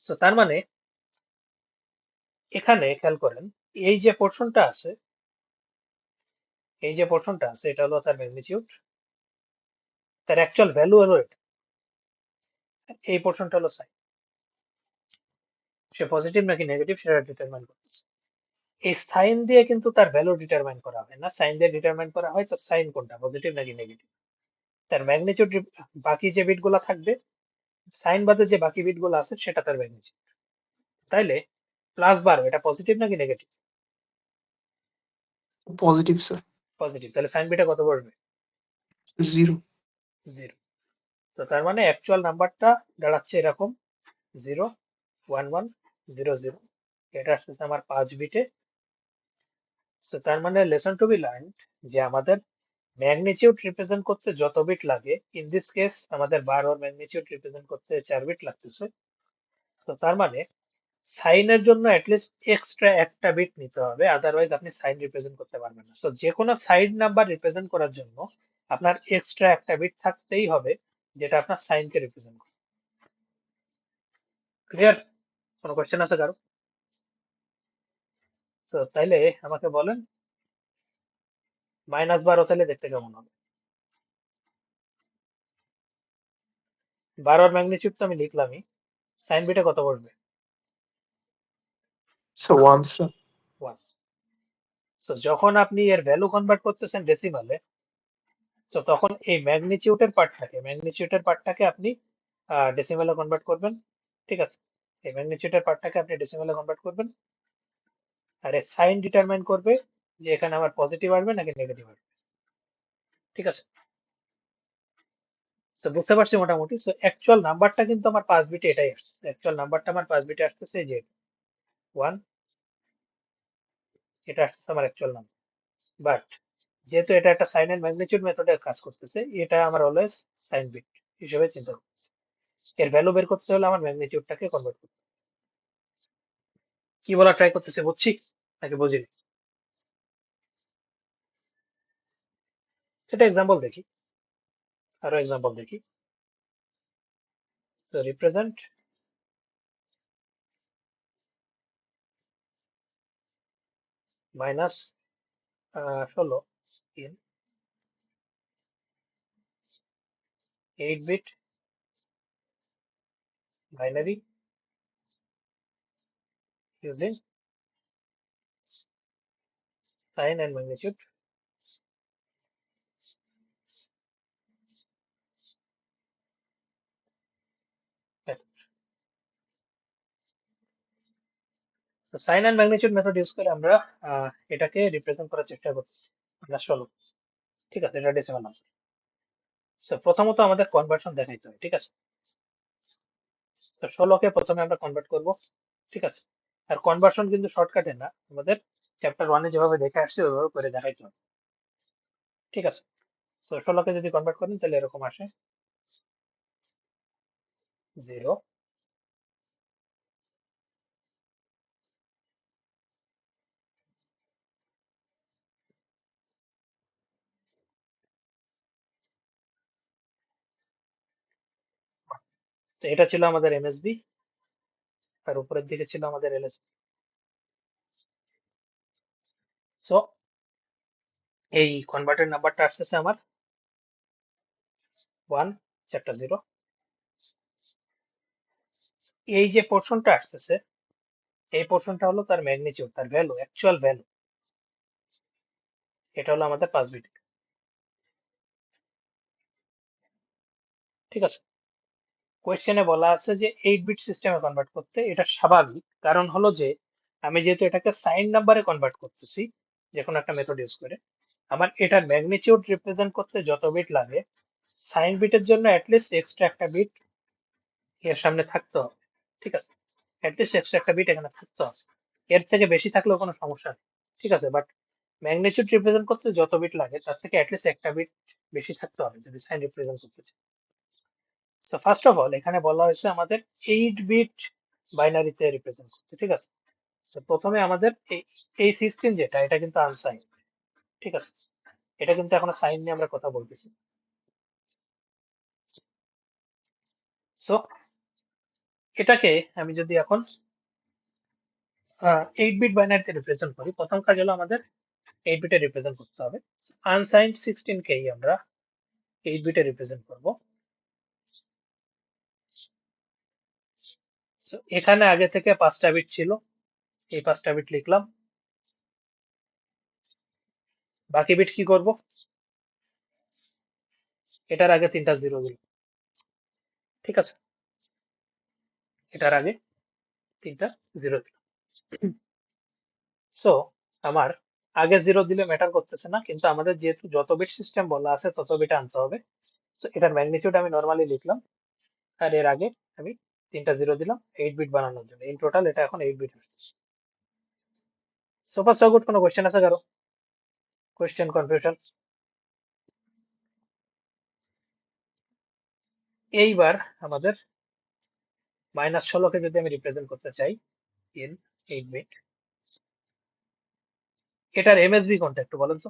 সো তার মানে এখানে খেয়াল করেন, এই যে পোর্শনটা আছে, এই যে পোর্শনটা আছে, এটা হলো তার ম্যাগনিটিউড, তার অ্যাকচুয়াল ভ্যালু হলো এটা। এই পোর্শনটা হলো সাইন, সে পজিটিভ নাকি নেগেটিভ সেটা ডিটারমাইন করতেছে। এই সাইন দিয়ে কিন্তু তার ভ্যালু ডিটারমাইন করা হয় না, সাইন দিয়ে ডিটারমাইন করা হয় তার সাইন কোনটা, পজিটিভ নাকি নেগেটিভ। তার ম্যাগনিটিউড, বাকি যে বিটগুলো থাকবে, সাইন বাদে যে বাকি বিটগুলো আছে সেটা তার ম্যাগনিটিউড। তাইলে +12 এটা পজিটিভ নাকি নেগেটিভ? Positive sir. পজিটিভ। তাহলে সাইন বিটা কত পড়বে? 0। 0। তো তার মানে অ্যাকচুয়াল নাম্বারটা দাঁড়াচ্ছে এরকম 0 1 1 0 0। এটা আসতেছে আমার 5 বিটে। সো তার মানে লেসন টু বি লার্ন যে আমাদের ম্যাগনিটিউড রিপ্রেজেন্ট করতে যত বিট লাগে, ইন দিস কেস আমাদের 12 ম্যাগনিটিউড রিপ্রেজেন্ট করতে 4 বিট লাগতেছে। তো তার মানে সাইনের জন্য অ্যাটলিস্ট এক্সট্রা একটা বিট নিতে হবে, আদারওয়াইজ আপনি সাইন রিপ্রেজেন্ট করতে পারবেন না। সো যে কোনো সাইন নাম্বার রিপ্রেজেন্ট করার জন্য আপনার এক্সট্রা একটা বিট থাকতেই হবে, যেটা আপনার সাইনকে রিপ্রেজেন্ট করে। ক্লিয়ার? কোনো কোশ্চেন আছে কারো? তো তাইলে আমাকে বলেন -12 তাহলে দেখতে কেমন হবে? 12 ম্যাগনিটিউড তো আমি লিখলামই, সাইন বিটা কত পড়বে? Sir 1 sir. 1। সো যখন আপনি এর ভ্যালু কনভার্ট করতেছেন ডেসিমালে, তো তখন এই ম্যাগনিটিউডের পার্টটাকে আপনি ডেসিমালে কনভার্ট করবেন। ঠিক আছে। এই ম্যাগনিটিউডের পার্টটাকে আপনি ডেসিমালে কনভার্ট করবেন, আর এই সাইন ডিটারমাইন করবে যে এখানে আমার পজিটিভ আসবে নাকি নেগেটিভ আসবে। ঠিক আছে। সো বুঝতে পারছি মোটামুটি। সো অ্যাকচুয়াল নাম্বারটা কিন্তু আমার 5 বিটে এটাই আসছে, অ্যাকচুয়াল নাম্বারটা আমার 5 বিটে আসতেছে যে 1, এটা আসছে আমার অ্যাকচুয়াল নাম্বার। বাট যেহেতু এটা একটা সাইন এন্ড ম্যাগনিটিউড মেথডে কাজ করতেছে, এটা আমার অলওয়েজ সাইন বিট হিসেবে চিন্তা করতেছে। এর ভ্যালু বের করতে হলে আমার ম্যাগনিটিউডটাকে কনভার্ট করতে হবে। কি বলা ট্রাই করতেছে বুঝছি নাকি বুঝিনি? সেটা এক্সাম্পল দেখি, আরো এক্সাম্পল দেখি। তো represent -16 in 8-bit binary using sign and magnitude. So sign and magnitude method use করে আমরা এটাকে রিপ্রেজেন্ট করার চেষ্টা করতেছি। আমরা 16। ঠিক আছে, এটা ডেসিমাল নাম্বার। সো প্রথমত আমাদের কনভার্সন দেখাইতে হবে। ঠিক আছে। তো 16কে প্রথমে আমরা কনভার্ট করব। ঠিক আছে। আর কনভার্সন কিন্তু শর্টকাটে না, আমাদের চ্যাপ্টার 1 এ যেভাবে দেখে আসছে ওইভাবে করে দেখাইতে হবে। ঠিক আছে। সো 16কে যদি কনভার্ট করেন তাহলে এরকম আসে 0। তো এটা ছিল আমাদের এমএসবি, আর উপরের দিকে ছিল আমাদের এলএসবি। সো এই কনভার্টের নাম্বারটা আসতেছে আমার 1 চ্যাপ্টার 0। এই যে পোর্শনটা আসতেছে এই পোর্শনটা হলো তার ম্যাগনিটিউড, তার ভ্যালু, অ্যাকচুয়াল ভ্যালু। এটা হলো আমাদের 5 বিট। ঠিক আছে, কোয়েশ্চেনে বলা আছে যে 8 বিট সিস্টেমে কনভার্ট করতে। এটা স্বাভাবিক, কারণ হলো যে আমি যেহেতু এটাকে সাইন নাম্বারে কনভার্ট করতেছি যে কোনো একটা মেথড ইউজ করে, আমার এটার ম্যাগনিটিউড রিপ্রেজেন্ট করতে যত বিট লাগে সাইন বিটের জন্য অ্যাটলিস্ট এক্সট্রা একটা বিট এর সামনে থাকতে হবে। ঠিক আছে, অ্যাটলিস্ট এক্সট্রা একটা বিট এখানে থাকতে হবে। এর থেকে বেশি থাকলেও কোনো সমস্যা নেই। ঠিক আছে, বাট ম্যাগনিটিউড রিপ্রেজেন্ট করতে যত বিট লাগে তার থেকে অ্যাটলিস্ট একটা বিট বেশি থাকতে হবে যদি সাইন রিপ্রেজেন্ট করতে চাই। সো ফার্স্ট অফ অল এখানে বলা হয়েছে আমাদের 8 বিট বাইনারিতে রিপ্রেজেন্ট করতে। ঠিক আছে, তো প্রথমে আমাদের এই 16 যেটা, এটা কিন্তু আনসাইন। ঠিক আছে, এটা কিন্তু এখনো সাইন নিয়ে আমরা কথা বলতেছি। সো এটাকে আমি যদি এখন 8 বিট বাইনারিতে রিপ্রেজেন্ট করি, প্রথম কাজ হলো আমাদের 8 বিটে রিপ্রেজেন্ট করতে হবে। আনসাইন্ড 16 কেই আমরা 8 বিটে রিপ্রেজেন্ট করব। সো এখানে আগে থেকে 5টা বিট ছিল, এই 5টা বিট লিখলাম। বাকি বিট কি করব? এটার আগে 3টা জিরো দিল। ঠিক আছে, এটার আগে 3টা জিরো দিল। সো আমার আগে জিরো দিলে ম্যাটার করতেছে না, কিন্তু আমাদের যেহেতু যত বিট সিস্টেম বলা আছে তত বিট আনতে হবে। সো এটার ম্যাগনিটিউড আমি নর্মালি লিখলাম, আর এর আগে আমি 3টা জিরো দিলাম 8 বিট বানানোর জন্য। ইন টোটাল এটা এখন 8 বিট আসছে। So far so good. কোনো কোয়েশ্চেন আছে কারো? Question, confusion? এইবার আমাদের -16কে যদি আমি রিপ্রেজেন্ট করতে চাই ইন 8 বিট, এটার এমএসবি কোনটা একটু বলেন তো?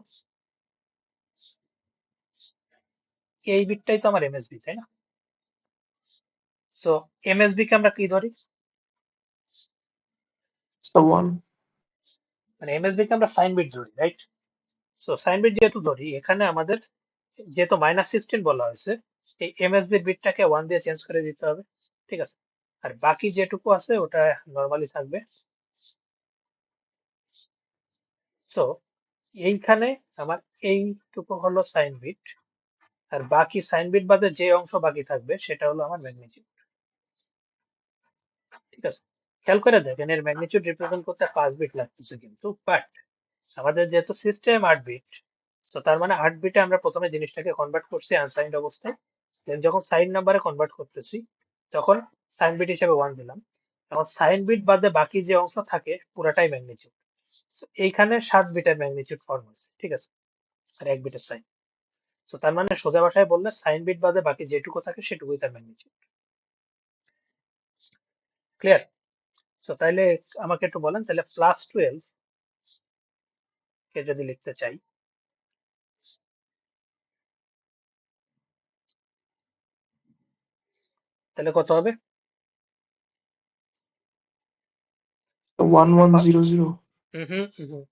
এই বিটটাই তো আমার এমএসবি, তাই না? সো এমএসবি কে আমরা কি ধরি? So 1. মানে এমএসবি কে আমরা সাইন বিট ধরি, রাইট? সো সাইন বিট যেহেতু ধরি, এখানে আমাদের যেহেতু -16 বলা হয়েছে, এই এমএসবি বিটটাকে 1 দিয়ে চেঞ্জ করে দিতে হবে। ঠিক আছে, আর বাকি যেটুকু আছে ওটা নর্মালি থাকবে। সো এইখানে আমার এইটুকু হলো সাইন বিট, আর বাকি সাইন বিট বাদে যে অংশ বাকি থাকবে সেটা হলো আমার ম্যাগনিটিউড। ঠিক আছে, খেয়াল করে দেখেন এর ম্যাগনিটিউড রিপ্রেজেন্ট করতে 5 বিট লাগতেছে, কিন্তু বাট আমাদের যেহেতু সিস্টেম 8 বিট, তো তার মানে 8 বিটে আমরা প্রথমে জিনিসটাকে কনভার্ট করছি আনসাইন্ড অবস্থায়। দেন যখন সাইন নাম্বারে কনভার্ট করতেছি তখন সাইন বিট হিসেবে 1 দিলাম। এখন সাইন বিট বাদে বাকি যে অংশ থাকে পুরাটাই ম্যাগনিটিউড। সো এইখানে 7 বিটের ম্যাগনিটিউড ফর্ম হয়েছে। ঠিক আছে, আর 1 বিটের সাইন। সো তার মানে সোজা ভাষায় বললে সাইন বিট বাদে বাকি যেটুকু থাকে সেটুকুই তার ম্যাগনিটিউড। ক্লিয়ার? সো তাইলে আমাকে একটু বলেন, তাহলে +12 কে যদি লিখতে চাই তাহলে কত হবে? So 1100. হুম হুম হুম।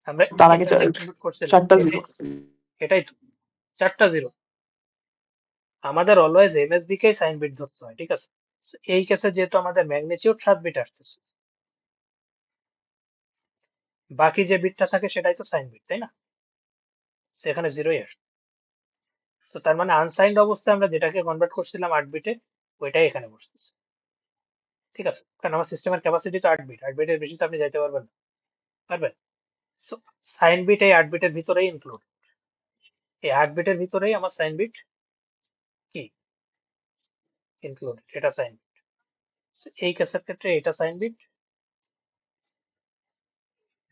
আমরা তার আগে এটা যে কনভার্ট করছিলাম 4টা জিরো। এটাই তো 4টা জিরো। আমাদের অলওয়েজ এমএসবি কে সাইন বিট ধরতে হয়। ঠিক আছে, So, এই কেসে যেহেতু আমাদের ম্যাগনিটিউড 7 বিট আসতেছে, বাকি যে বিটটা থাকে সেটাই তো সাইন বিট, তাই না? সেখানে জিরোই আসবে। তো তার মানে আনসাইন্ড অবস্থায় আমরা যেটাকে কনভার্ট করছিলাম 8 বিটে, ওইটাই এখানে বসতেছে। ঠিক আছে, কারণ আমার সিস্টেমের ক্যাপাসিটি তো 8 বিট, 8 বিটের বেশি তো আপনি যাইতে পারবেন না। পারবেন? সো সাইন বিট এই 8 বিটের ভিতরেই ইনক্লুড। এই 8 বিটের ভিতরেই আমার সাইন বিট কি ইনক্লুড, এটা সাইন বিট। এই কেসের ক্ষেত্রে এটা সাইন বিট,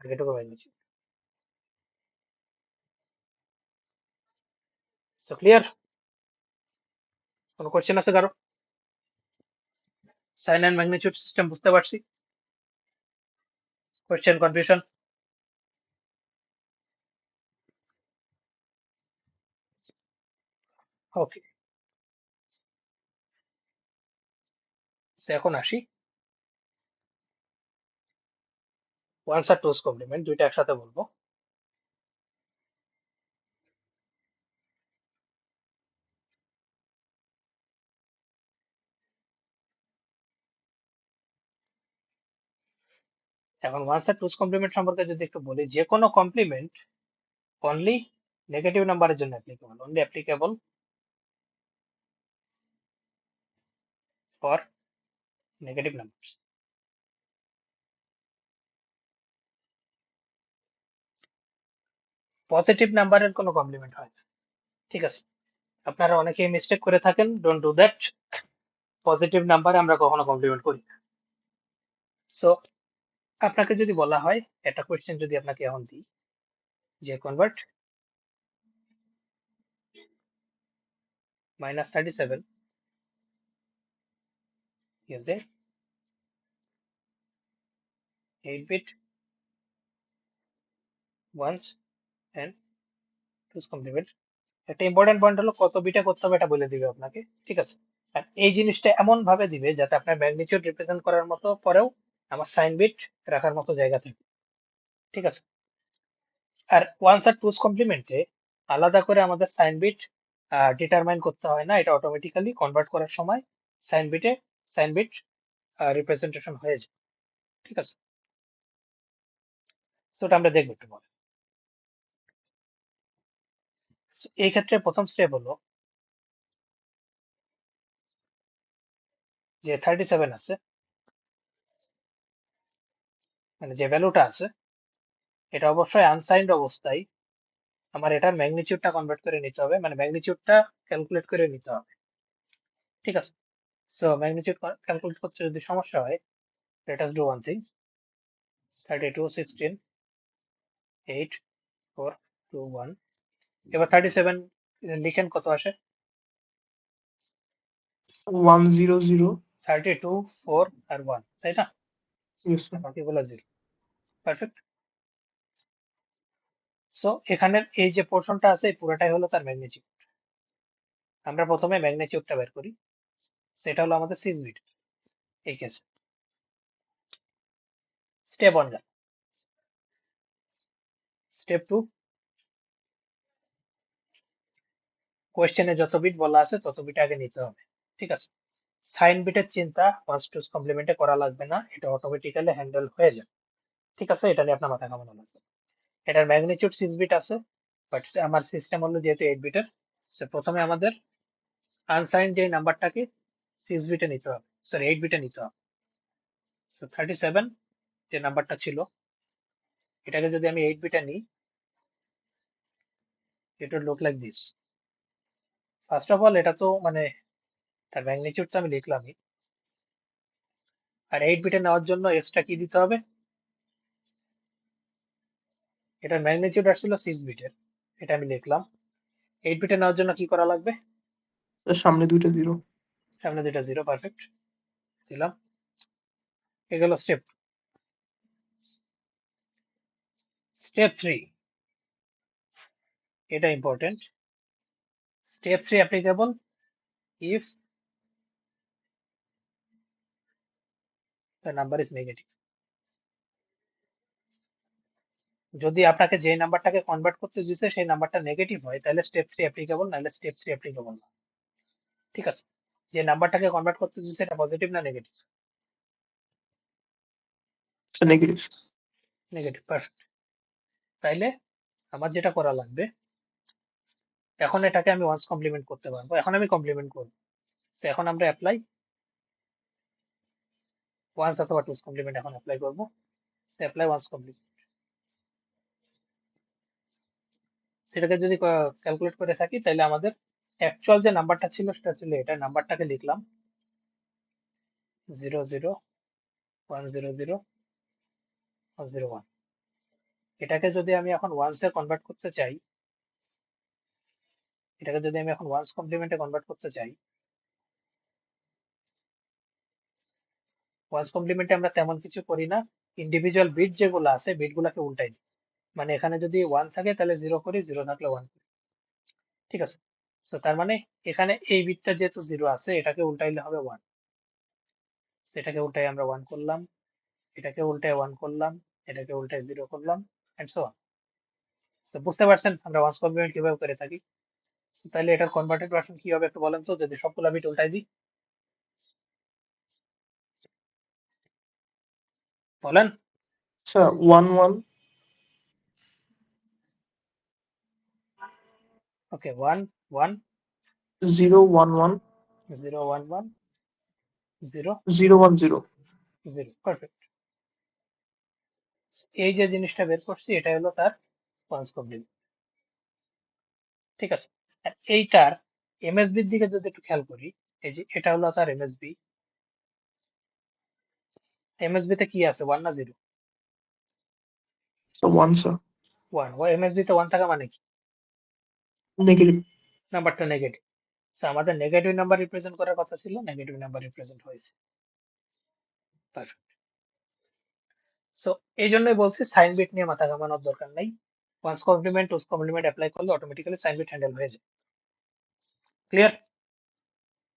আর এটুকু ম্যাগনিটিউড। So clear? কোনো কোশ্চেন আছে কারো? সাইন এন্ড ম্যাগনিটিউড সিস্টেম বুঝতে পারছি? Question, confusion? ওকে, এখন আসি ওয়ান্স আর টুস কমপ্লিমেন্ট, দুইটা একসাথে বলবো। এখন ওয়ান্স আর টুস কমপ্লিমেন্ট সম্পর্কে যদি একটু বলি, যে কোনো কমপ্লিমেন্ট অনলি নেগেটিভ নাম্বারের জন্য applicable, only applicable for negative number. Positive নাম্বারের কোনো কমপ্লিমেন্ট হয় না, ঠিক আছে? আপনারা অনেকেই মিস্টেক করে থাকেন, ডোন্ট ডু দ্যাট। পজিটিভ নাম্বারে আমরা কখনো কমপ্লিমেন্ট করি না। সো আপনাকে যদি বলা হয়, একটা কোয়েশ্চেন যদি আপনাকে এখন দিই যে convert -37 is a 8-bit ones and twos complement, একটা ইম্পর্টেন্ট পয়েন্ট হলো কত বিটে করতে হবে এটা বলে দিবে আপনাকে, ঠিক আছে? আর এই জিনিসটা এমন ভাবে দিবে যাতে আপনার ম্যাগনিটিউড রিপ্রেজেন্ট করার মতো পরেও আমার সাইন বিট রাখার মতো জায়গা থাকে, ঠিক আছে? আর ওয়ান্স আর টুস কমপ্লিমেন্টে আলাদা করে আমাদের সাইন বিট ডিটারমাইন করতে হয় না, এটা অটোমেটিক্যালি কনভার্ট করার সময় সাইন বিট রিপ্রেজেন্টেশন হয়ে যায়, ঠিক আছে? সো এটা আমরা দেখবো একটু পরে। So, এই ক্ষেত্রে প্রথম স্টেপ হলো যে 37 আছে, মানে যে ভ্যালুটা আছে এটা অবশ্যই আনসাইন্ড অবস্থায় আমার এটার ম্যাগনিটিউডটা কনভার্ট করে নিতে হবে, মানে ম্যাগনিটিউডটা ক্যালকুলেট করে নিতে হবে, ঠিক আছে? সো ম্যাগনিটিউড ক্যালকুলেট করতে যদি সমস্যা হয়, let us do one thing. 32 16 8 4 2 1। এবার 37 লিখেন কত আসে? 100। 32 4 আর 1, তাই না? Yes, sir. বাকিগুলো 0। পারফেক্ট। সো এখানের এই যে পোর্শনটা আছে এই পুরোটাই হলো তার ম্যাগনিটিউড। আমরা প্রথমে ম্যাগনিটিউডটা বের করি, সেটা হলো আমাদের 6 বিট এই কেসে। স্টেপ 1 গেল। স্টেপ 2, কোয়েশ্চেনে যত বিট বলা আছে তত বিট আগে নিতে হবে, ঠিক আছে? সাইন বিটের চিন্তা ওয়ান্স টুস কমপ্লিমেন্টে করা লাগবে না, এটা অটোমেটিক্যালি হ্যান্ডেল হয়ে যাবে, ঠিক আছে? এটা নিয়ে আপনার মাথা ঘামানো লাগবে। এটার ম্যাগনিটিউড 6 বিট আছে, বাট আমার সিস্টেম হলো যেহেতু 8 বিটের, সো প্রথমে আমাদের আনসাইন যে নাম্বারটাকে 6 বিটে নিতে হবে, সরি 8 বিটে নিতে হবে। সো 37 যে নাম্বারটা ছিল এটাকে যদি আমি 8 বিটে নিই, it would look like this. First of all এটা তো মানে তার ম্যাগনিটিউড তো আমি লিখলামই, আর 8 বিটে নেওয়ার জন্য এক্সট্রা কি দিতে হবে? এটার ম্যাগনিটিউড আসছিল 6 বিটের, এটা আমি লিখলাম। 8 বিটে নেওয়ার জন্য কি করা লাগবে? তার সামনে দুইটা 0। সামনে দুইটা 0, পারফেক্ট, দিলাম। এগুলো স্টেপ। স্টেপ 3, এটা important. Step 3 applicable if the number is negative. যদি আপনাকে যে নাম্বারটাকে কনভার্ট করতে দিছে সেই নাম্বারটা নেগেটিভ হয় তাহলে স্টেপ 3 অ্যাপ্লিকেবল, নাহলে স্টেপ 3 অ্যাপ্লিকেবল না, ঠিক আছে? যে নাম্বারটাকে কনভার্ট করতে দিছে এটা পজিটিভ না নেগেটিভ? নেগেটিভ। Negative, perfect. তাইলে আমার যেটা করা লাগবে, এখন এটাকে আমি ওয়ান্স কমপ্লিমেন্ট করতে পারবো, এখন আমি কমপ্লিমেন্ট করবো। তো এখন আমরা অ্যাপ্লাই ওয়ান্স অথবা টুস কমপ্লিমেন্ট এখন অ্যাপ্লাই করবো। অ্যাপ্লাই ওয়ান্স কমপ্লিমেন্ট, সেটাকে যদি ক্যালকুলেট করে থাকি তাহলে আমাদের অ্যাকচুয়াল যে নাম্বারটা ছিল সেটা ছিল এটা, নাম্বারটাকে লিখলাম 0 0 1 0 0 1 0 1। এটাকে যদি আমি এখন ওয়ান্সে কনভার্ট করতে চাই, এটাকে যদি আমি এখন ওয়ান্স কমপ্লিমেন্টে কনভার্ট করতে চাই, ওয়ান্স কমপ্লিমেন্টে আমরা তেমন কিছু করি না, ইন্ডিভিজুয়াল বিট যেগুলো আছে বিটগুলোকে উল্টাই দিই। মানে এখানে যদি 1 থাকে তাহলে 0 করি, 0 থাকলে 1 করি, ঠিক আছে? সো তার মানে এখানে এই বিটটা যেহেতু 0 আছে এটাকে উল্টাইলে হবে 1, সেটাকে উল্টাই আমরা 1 করলাম, এটাকে উল্টায় 1 করলাম, এটাকে উল্টায় 0 করলাম, এন্ড সো অন। সো বুঝতে পারছেন আমরা ওয়ান্স কমপ্লিমেন্ট কিভাবে করে থাকি? So, তাহলে এটার কনভার্টেড ভার্সন কি হবে একটু বলেন তো, যদি সবগুলো বিট উল্টাই দিই? বলেন। স্যার 1 ওকে 1 1 0 1 1 0 1 1 0 0 1 0 0 পারফেক্ট। এই যে জিনিসটা বের করছি এটা হলো তার ওয়ান্স কমপ্লিমেন্ট, ঠিক আছে। আর এইটার এমএসবির দিকে যদি একটু খেয়াল করি, এই যে এটা হলো তার এমএসবি। এমএসবি তে কি আছে, 1 না 0? Sir 1 sir 1। ও এমএসবি তে 1 থাকা মানে কি? নেগেটিভ। নাম্বারটা নেগেটিভ। সো আমাদের নেগেটিভ নাম্বার রিপ্রেজেন্ট করার কথা ছিল, নেগেটিভ নাম্বার রিপ্রেজেন্ট হয়েছে। পারফেক্ট। সো এই জন্যই বলছি সাইন বিট নিয়ে মাথা ঘামানোর দরকার নাই। Once complement two's complement apply করলে অটোমেটিক্যালি সাইন বিট হ্যান্ডেল হয়ে যায়। ক্লিয়ার?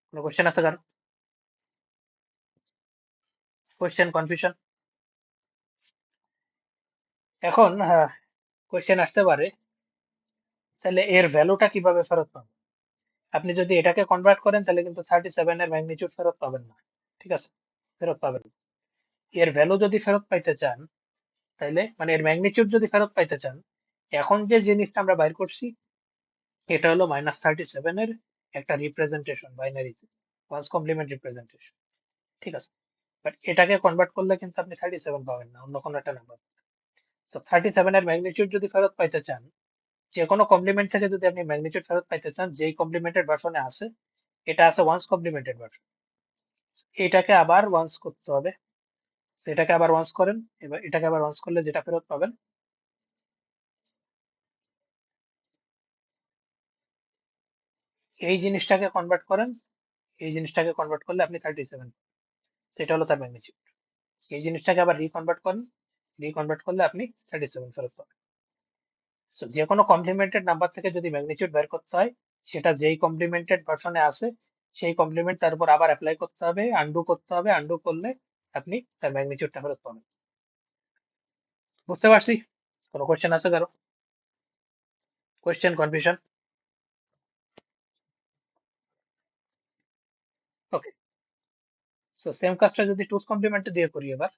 কোনো কোশ্চেন আছে কারো? Question, confusion? এখন কোশ্চেন আসতে পারে, তাহলে এর ভ্যালুটা কিভাবে ফেরত পাবো? আপনি যদি এটাকে কনভার্ট করেন তাহলে কিন্তু 37 এর ম্যাগনিটিউড ফেরত পাবেন না, ঠিক আছে? ফেরত পাবেন না। এর ভ্যালু যদি ফেরত পাইতে চান, তাইলে মানে এর ম্যাগনিটিউড যদি ফেরত পাইতে চান, এখন যে জিনিসটা আমরা বাইর করছি এটা হলো -37 এর একটা রিপ্রেজেন্টেশন বাইনারিতে, ওয়ান্স কমপ্লিমেন্ট রিপ্রেজেন্টেশন, ঠিক আছে। বাট এটাকে কনভার্ট করলে কিন্তু আপনি 37 পাবেন না, অন্য কোনো একটা নাম্বার। তো 37 এর ম্যাগনিটিউড যদি ফেরত পাইতে চান, যে কোনো কমপ্লিমেন্ট থেকে যদি আপনি ম্যাগনিটিউড ফেরত পাইতে চান, যেই কমপ্লিমেন্টেড ভার্সনে আছে, এটা আছে ওয়ান্স কমপ্লিমেন্টেড ভার্সন, এটাকে আবার ওয়ান্স করতে হবে। তো এটাকে আবার ওয়ান্স করেন, এবার এটাকে আবার ওয়ান্স করলে যেটা ফেরত পাবেন, এই জিনিসটাকে কনভার্ট করেন, এই জিনিসটাকে কনভার্ট করলে আপনি 37, সেটা হলো তার ম্যাগনিটিউড। এই জিনিসটাকে আবার রিকনভার্ট করেন, রিকনভার্ট করলে আপনি 37 ফেরত পাবেন। সো যে কোনো কমপ্লিমেন্টেড নাম্বার থেকে যদি ম্যাগনিটিউড বের করতে হয়, সেটা যেই কমপ্লিমেন্টেড ভার্সনে আছে সেই কমপ্লিমেন্ট তার উপর আবার অ্যাপ্লাই করতে হবে, আন্ডু করতে হবে, আন্ডু করলে আপনি তার ম্যাগনিটিউডটা ফেরত পাবেন। বুঝতে পারছি? কোনো কোশ্চেন আছে কারো? Question, confusion? Okay, so same কাজটা যদি টুস কমপ্লিমেন্ট দিয়ে করি, এবার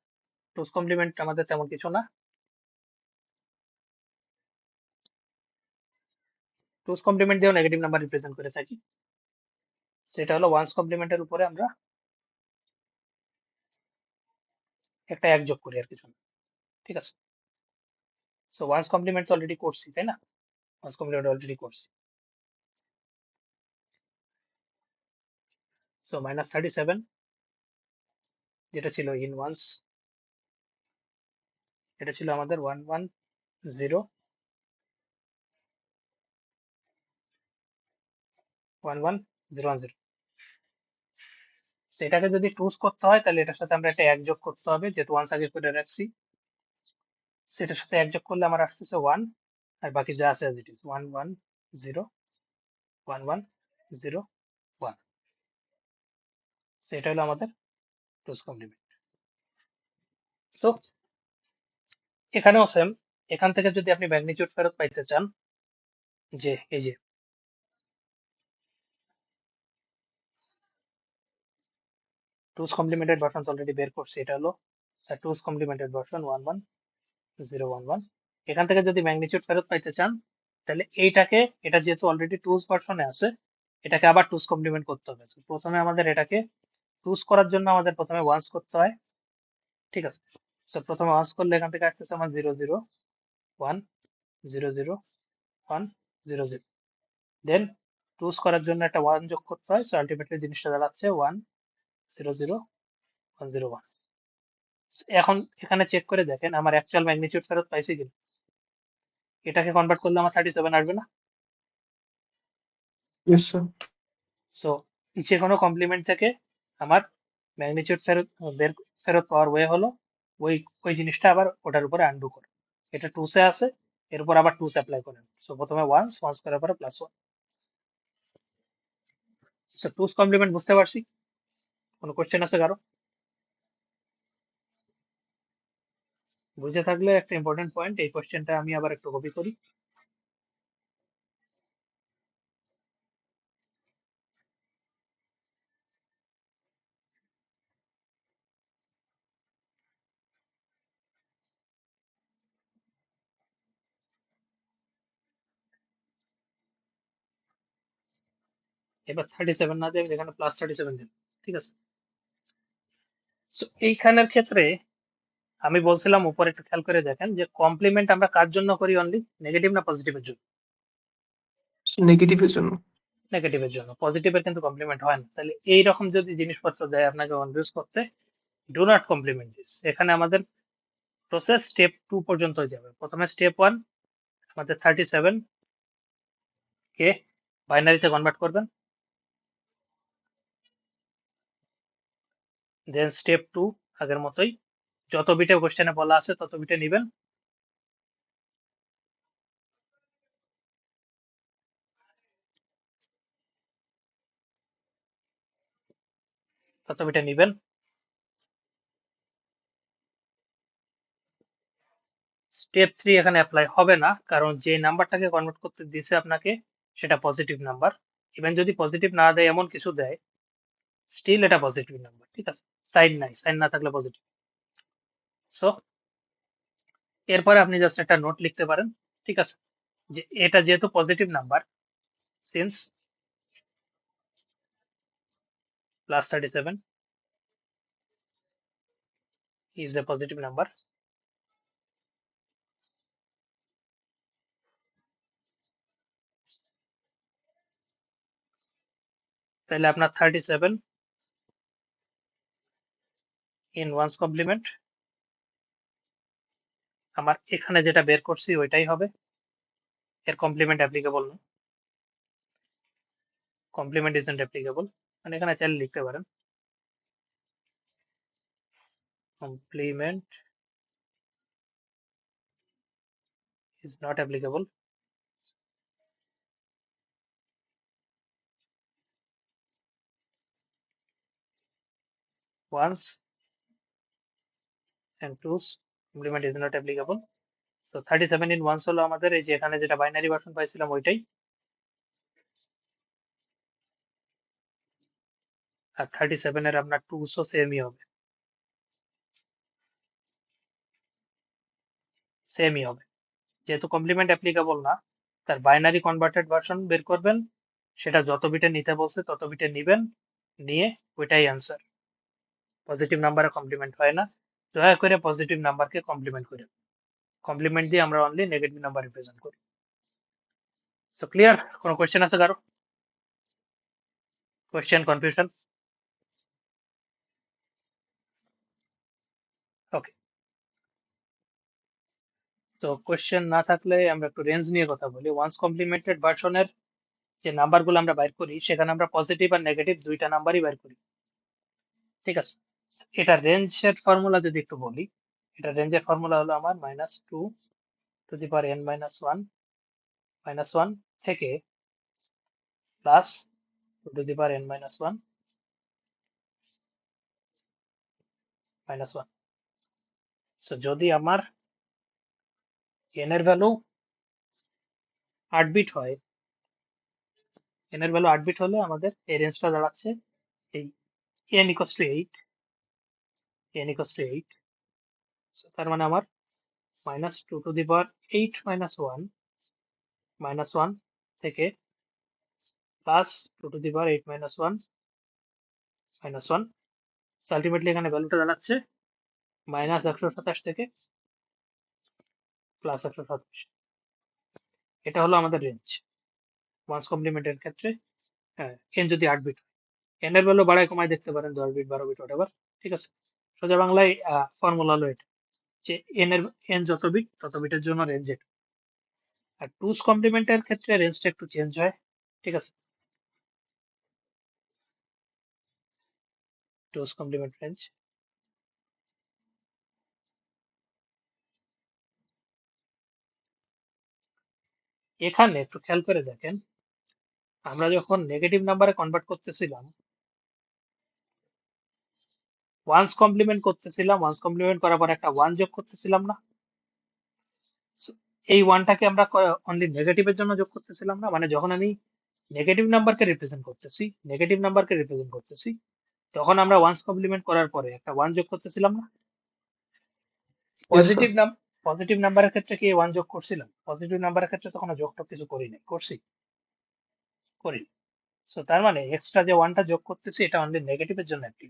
টুস কমপ্লিমেন্ট আমাদের তেমন কিছু না। টুস কমপ্লিমেন্ট দিয়েও নেগেটিভ নাম্বার রিপ্রেজেন্ট করে থাকি। সেটা হলো ওয়ান্স কমপ্লিমেন্টের উপরে আমরা একটা এক যোগ করি, আর কিছু না, ঠিক আছে। সো ওয়ান্স কমপ্লিমেন্ট অলরেডি করছি, তাই না? ওয়ান্স কমপ্লিমেন্ট অলরেডি করছি। সো -37 যেটা ছিল ইন ওয়ান্স, এটা ছিল আমাদের 1 1 0 1 1 0 1 0। এটাকে যদি টুস করতে হয় তাহলে এটার সাথে আমরা একটা এক যোগ করতে হবে, যেহেতু ওয়ান্স আগে করে রাখছি। সেটার সাথে এক যোগ করলে আমার আসতেছে 1, আর বাকি যা আছে অ্যাজ ইট ইজ 1 1 0 1 1 0 1। এটা হলো আমাদের টুস কমপ্লিমেন্ট। সো এখানেও সেম, এখান থেকে যদি আপনি ম্যাগনিটিউড ফেরত পাইতে চান, যে এই যে টুস কমপ্লিমেন্টেড ভার্সন অলরেডি বের করছে, এটা হলো টুস কমপ্লিমেন্টেড ভার্সন 1 1 0 1 1। এখান থেকে যদি ম্যাগনিটিউড ফেরত পাইতে চান, তাহলে এইটাকে, এটা যেহেতু অলরেডি টুস ভার্সনে আছে, এটাকে আবার টুস কমপ্লিমেন্ট করতে হবে। So, প্রথমে আমাদের এটাকে টুস করার জন্য আমাদের প্রথমে ওয়ান্স করতে হয়, ঠিক আছে। সো প্রথমে ওয়ান্স করলে এখান থেকে আসতেছে আমার 0 0 1 0 0 1 0 0। দেন টুস করার জন্য একটা 1 যোগ করতে হয়, সো আলটিমেটলি জিনিসটা দাঁড়াচ্ছে 1 0 0 1 0 1। এখন এখানে চেক করে দেখেন আমার অ্যাকচুয়াল ম্যাগনিটিউড ফেরত পাইছি কিনা। এটাকে কনভার্ট করলে আমার 37 আসবে না? Yes sir. সো যে কোনো কমপ্লিমেন্ট থেকে আমার ম্যাগনিটিউড ফেরত পাওয়ার ওয়ে হলো ওই ওই জিনিসটা আবার ওটার উপরে আন্ডু করে, এটা টুসে আছে, এর উপর আবার টুস অ্যাপ্লাই করেন। সো প্রথমে ওয়ান্স, ওয়ান্স করার পরে +1। সো টুস কমপ্লিমেন্ট বুঝতে পারছি। কোনো কোশ্চেন আছে কারো? বুঝে থাকলে একটা ইম্পর্টেন্ট পয়েন্ট, এই কোশ্চেনটা আমি আবার একটু কপি করি। এবার 37 না দিয়ে এখানে প্লাস 37 দিন, ঠিক আছে। সো এইখানের ক্ষেত্রে আমি বলছিলাম উপরে একটু খেয়াল করে দেখেন যে কমপ্লিমেন্ট আমরা কার জন্য করি, অনলি নেগেটিভ না পজিটিভের জন্য? নেগেটিভের জন্য। নেগেটিভের জন্য। পজিটিভের কিন্তু কমপ্লিমেন্ট হয় না। তাহলে এইরকম যদি জিনিসপত্র দেয় আপনাকে কনফিউজ করতে, ডু নট কমপ্লিমেন্ট দিস। এখানে আমাদের প্রসেস স্টেপ 2 পর্যন্ত যাবে। প্রথমে স্টেপ 1 আমাদের 37 কে বাইনারিতে কনভার্ট করবেন। দেন স্টেপ 2 আগের মতোই যত বিটে কোশ্চেনে বলা আছে তত বিটে নেবেন। তত বিটে নেবেন। স্টেপ 3 এখানে অ্যাপ্লাই হবে না, কারণ যে নাম্বারটাকে কনভার্ট করতে দিছে আপনাকে সেটা পজিটিভ নাম্বার। ইভেন যদি পজিটিভ না দেয়, এমন কিছু দেয়, স্টিল এটা পজিটিভ নাম্বার, ঠিক আছে। সাইন নাই, সাইন না থাকলে পজিটিভ। সো এরপরে আপনি জাস্ট একটা নোট লিখতে পারেন, ঠিক আছে, যে এটা যেহেতু positive number, since plus 37 is a positive number, তাহলে আপনার 37 ইন ওয়ান্স কমপ্লিমেন্ট, আমার এখানে যেটা বের করছি ওইটাই হবে। এর কমপ্লিমেন্ট অ্যাপ্লিকেবল না, কমপ্লিমেন্ট ইজন্ট অ্যাপ্লিকেবল, মানে এখানে চাইলে লিখতে পারেন complement is not applicable ones and twos, complement is not applicable. So 37 in ones হলো আমাদের এই যে এখানে যেটা বাইনারি ভার্সন পাইছিলাম ওইটাই, আর 37 এর আপনার টুস ও সেমই হবে, সেমই হবে। যেহেতু কমপ্লিমেন্ট অ্যাপ্লিকেবল না, তার বাইনারি কনভার্টেড ভার্সন বের করবেন, সেটা যত বিটে নিতে বলছে তত বিটে নিবেন, নিয়ে ওইটাই অ্যান্সার। পজিটিভ নাম্বারে কমপ্লিমেন্ট হয় না, দয়া করে পজিটিভ নাম্বারকে কমপ্লিমেন্ট করেন। কমপ্লিমেন্ট দিয়ে আমরা অনলি নেগেটিভ নাম্বার রিপ্রেজেন্ট করি। So clear? কোনো কোয়েশ্চেন আছে কারো? Question, confusion? ওকে, তো কোয়েশ্চেন না থাকলে আমরা একটু রেঞ্জ নিয়ে কথা বলি। ওয়ান্স কমপ্লিমেন্টেড ভার্সনের যে নাম্বারগুলো আমরা বাইর করি, সেখানে আমরা পজিটিভ আর নেগেটিভ দুইটা নাম্বারই বাইর করি, ঠিক আছে। এটা রেঞ্জের ফর্মুলা যদি একটু বলি, এটা রেঞ্জের ফর্মুলা হলো আমার -2 টু দি পাওয়ার n - 1 থেকে plus 2 two the power n - 1 -1। So যদি আমার n এর ভ্যালু 8 বিট হয়, n এর ভ্যালু 8 বিট হলে আমাদের এই রেঞ্জটা দাঁড়াচ্ছে এই n = 8, n = 8। সো তার মানে আমার -2 টু দি পাওয়ার 8 - 1 -1 থেকে plus 2 two the power 8 - 1 -1। So ultimately এখানে ভ্যালুটা দাঁড়াচ্ছে -127 থেকে +127। এটা হলো আমাদের রেঞ্জ ওয়ান্স কমপ্লিমেন্টের ক্ষেত্রে। হ্যাঁ, n যদি 8 বিট হয়, n এর ভ্যালু বাড়ায় কমায় দেখতে পারেন, 10 বিট 12 বিট হোয়াটএভার, ঠিক আছে। সোজা বাংলায় ফর্মুলা হলো এটা, যে n যত বিট তত বিটের জন্য রেঞ্জ এটা। আর টুস কমপ্লিমেন্টের ক্ষেত্রে রেঞ্জটা একটু চেঞ্জ হয়, ঠিক আছে। টুস কমপ্লিমেন্ট রেঞ্জ এখানে একটু খেয়াল করে দেখেন, আমরা যখন নেগেটিভ নাম্বারে কনভার্ট করতেছিলাম, ওয়ান্স কমপ্লিমেন্ট করতেছিলাম, ওয়ান্স কমপ্লিমেন্ট করার পর একটা 1 যোগ করতেছিলাম না? So, এই 1টাকে আমরা অনলি নেগেটিভের জন্য যোগ করতেছিলাম না? মানে যখন আমি নেগেটিভ নাম্বারকে রিপ্রেজেন্ট করতেছি, তখন আমরা ওয়ান্স কমপ্লিমেন্ট করার পরে একটা 1 যোগ করতেছিলাম না? Yes, sir. পজিটিভ নাম্বারের ক্ষেত্রে কি 1 যোগ করছিলাম? পজিটিভ নাম্বারের ক্ষেত্রে তো কোনো যোগ টোগ কিছু করি নাই, করছি? করি। সো তার মানে এক্সট্রা যে ওয়ানটা যোগ করতেছি এটা অনলি নেগেটিভের জন্য অ্যাক্টিভ।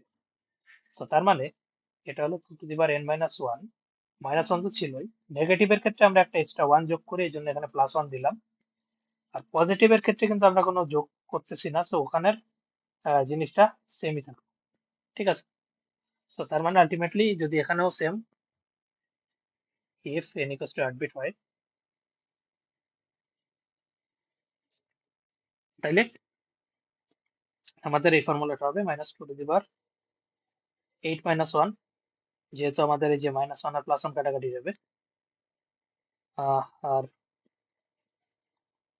সো তার মানে এটা হলো 2n minus one, minus one তো ছিলই, নেগেটিভের ক্ষেত্রে আমরা একটা এক্সট্রা ওয়ান যোগ করে এই জন্য এখানে প্লাস ওয়ান দিলাম, আর পজিটিভের ক্ষেত্রে কিন্তু আমরা কোনো যোগ করতেছি না, সো ওখানের জিনিসটা সেমই থাকবে। ঠিক আছে, সো তার মানে আলটিমেটলি যদি এখানেও same if n equals to 8 bit হয়, তাইলে আমাদের এই ফর্মুলাটা হবে minus two to the power 8 minus one, যেহেতু আমাদের এই যে মাইনাস ওয়ান আর প্লাস ওয়ান কাটাকাটি যাবে, আর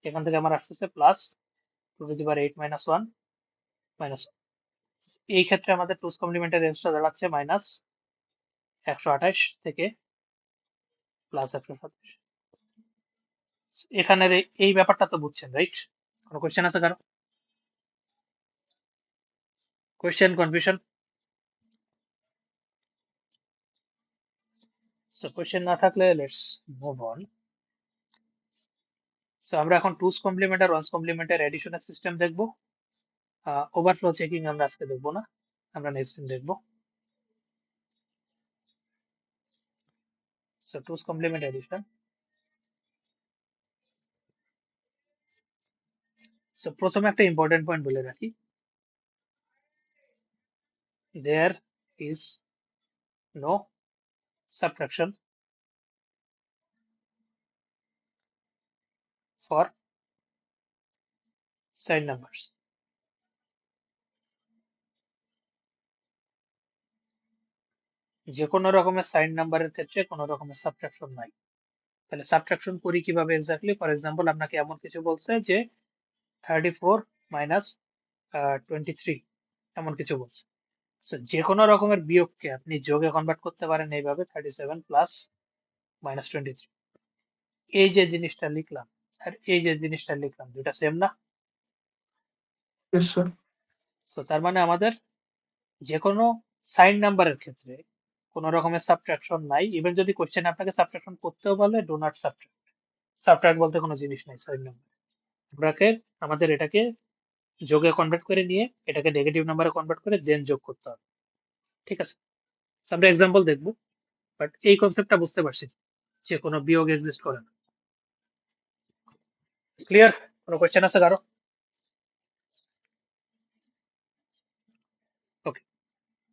এখান থেকে আমার আসতেছে plus two to the power 8 minus one minus, এই ক্ষেত্রে আমাদের টুস কমপ্লিমেন্টের রেঞ্জটা দাঁড়াচ্ছে মাইনাস 128 থেকে প্লাস 127। এখানের এই ব্যাপারটা তো বুঝছেন, রাইট? কোনো কোশ্চেন আছে কারো? Question, confusion? সো কোশ্চেন না থাকলে লেটস মুভ অন। সো আমরা এখন টুস কমপ্লিমেন্ট আর ওয়ান্স কমপ্লিমেন্টের এডিশনের সিস্টেম দেখবো। ওভারফ্লো চেকিং আমরা আজকে দেখবো না, আমরা নেক্সট দিন দেখবো। সো টুস কমপ্লিমেন্ট এডিশন। সো প্রথমে একটা ইম্পর্টেন্ট পয়েন্ট বলে রাখি, there is no subtraction for signed numbers. যে কোনো রকমের সাইন নাম্বারের ক্ষেত্রে কোনো রকমের সাবট্রাকশন নাই। তাহলে সাবট্রাকশন করি কিভাবে এক্স্যাক্টলি? ফর এক্সাম্পল আপনাকে এমন কিছু বলছে যে 34 মাইনাস 23, এমন কিছু বলছে। সো যে কোনো রকমের বিয়োগকে আপনি যোগে কনভার্ট করতে পারেন এইভাবে, 37 প্লাস মাইনাস 23। এই যে জিনিসটা লিখলাম আর এই যে জিনিসটা লিখলাম, দুটা সেম না? Yes, sir. সো তার মানে আমাদের যে কোনো সাইন নাম্বারের ক্ষেত্রে কোনো রকমের সাবট্রাকশন নাই। ইভেন যদি কোশ্চেন আপনাকে সাবট্রাকশন করতেও বলে, ডো নট সাবট্রাক্ট। সাবট্রাক্ট বলতে কোনো জিনিস নাই সাইন নাম্বার। আপনাকে আমাদের এটাকে যোগে কনভার্ট করে নিয়ে এটাকে নেগেটিভ নাম্বারে কনভার্ট করে দেন যোগ করতে হবে। ঠিক আছে, So আমরা এক্সাম্পল দেখবো, বাট এই কনসেপ্টটা বুঝতে পারছি যে কোনো বিয়োগ এক্সিস্ট করে না। ক্লিয়ার? কোনো কোয়েশ্চেন আছে কারো? ওকে,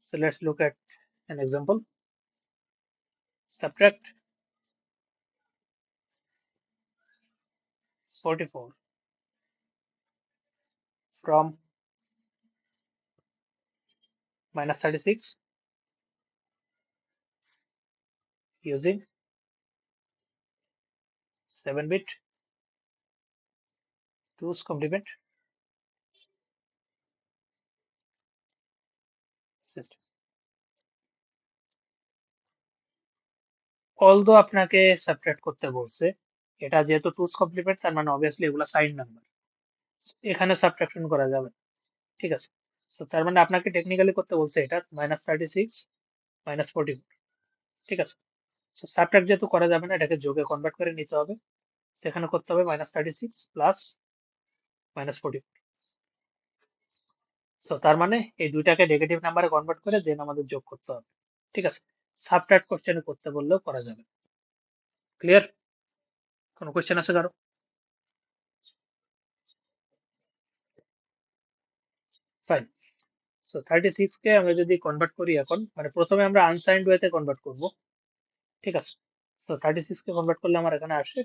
so let's look at an example. Subtract 44 from minus 36 using 7-bit 2's complement system. Although আপনাকে সাবট্রাক্ট করতে বলছে, এটা যেহেতু 2's complement তার মানে অবভিয়াসলি এগুলো সাইন নাম্বার, এখানে সাবট্রাকশন করা যাবে। ঠিক আছে, সো তার মানে আপনাকে টেকনিক্যালি করতে বলছে এটা মাইনাস 36 মাইনাস 44। ঠিক আছে, সো সাবট্রাক্ট যেহেতু করা যাবে না, এটাকে যোগে কনভার্ট করে নিতে হবে। সেখানে করতে হবে মাইনাস 36 প্লাস মাইনাস 44। সো তার মানে এই দুইটাকে নেগেটিভ নাম্বারে কনভার্ট করে দেন আমাদের যোগ করতে হবে। ঠিক আছে, সাবট্রাক্ট কোশ্চেনে করতে বললেও করা যাবে। ক্লিয়ার? কোনো কোশ্চেন আছে কারো? ফাইন। সো 36 কে আমরা যদি কনভার্ট করি এখন, মানে প্রথমে আমরা আনসাইন্ড ওয়েতে কনভার্ট করব। ঠিক আছে, সো 36 কে কনভার্ট করলে আমার এখানে আসে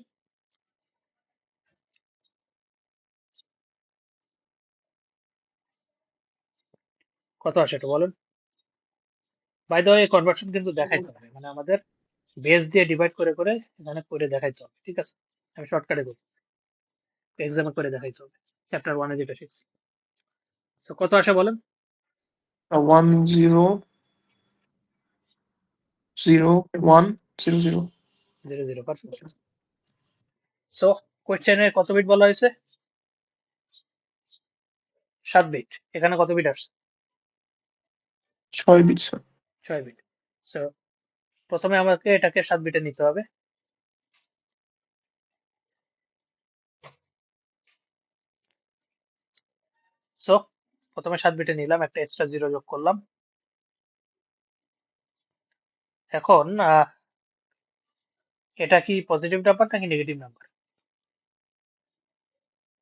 কত আসে এটা বলেন? বাই দ্য ওয়ে কনভার্সন কিন্তু দেখাইতে হবে, মানে আমাদের বেস দিয়ে ডিভাইড করে করে এখানে করে দেখাইতে হবে। ঠিক আছে, আমি শর্টকাটে করব, এক্সামে করে দেখাইতে হবে চ্যাপ্টার 1 এ যেটা শিখছি। সো কত আসে বলেন? 1001010. 00, পারফেক্ট। সো কোশ্চেনে কত বিট বলা হয়েছে? 7 বিট। এখানে কত বিট আসছে? 6 bit, sir. 6 বিট। সো প্রথমে আমাকে এটাকে 7 বিটে নিতে হবে। সো প্রথমে 7 বিটে নিলাম, একটা এক্সট্রা 0 যোগ করলাম। এখন এটা কি পজিটিভ নাম্বার নাকি negative number?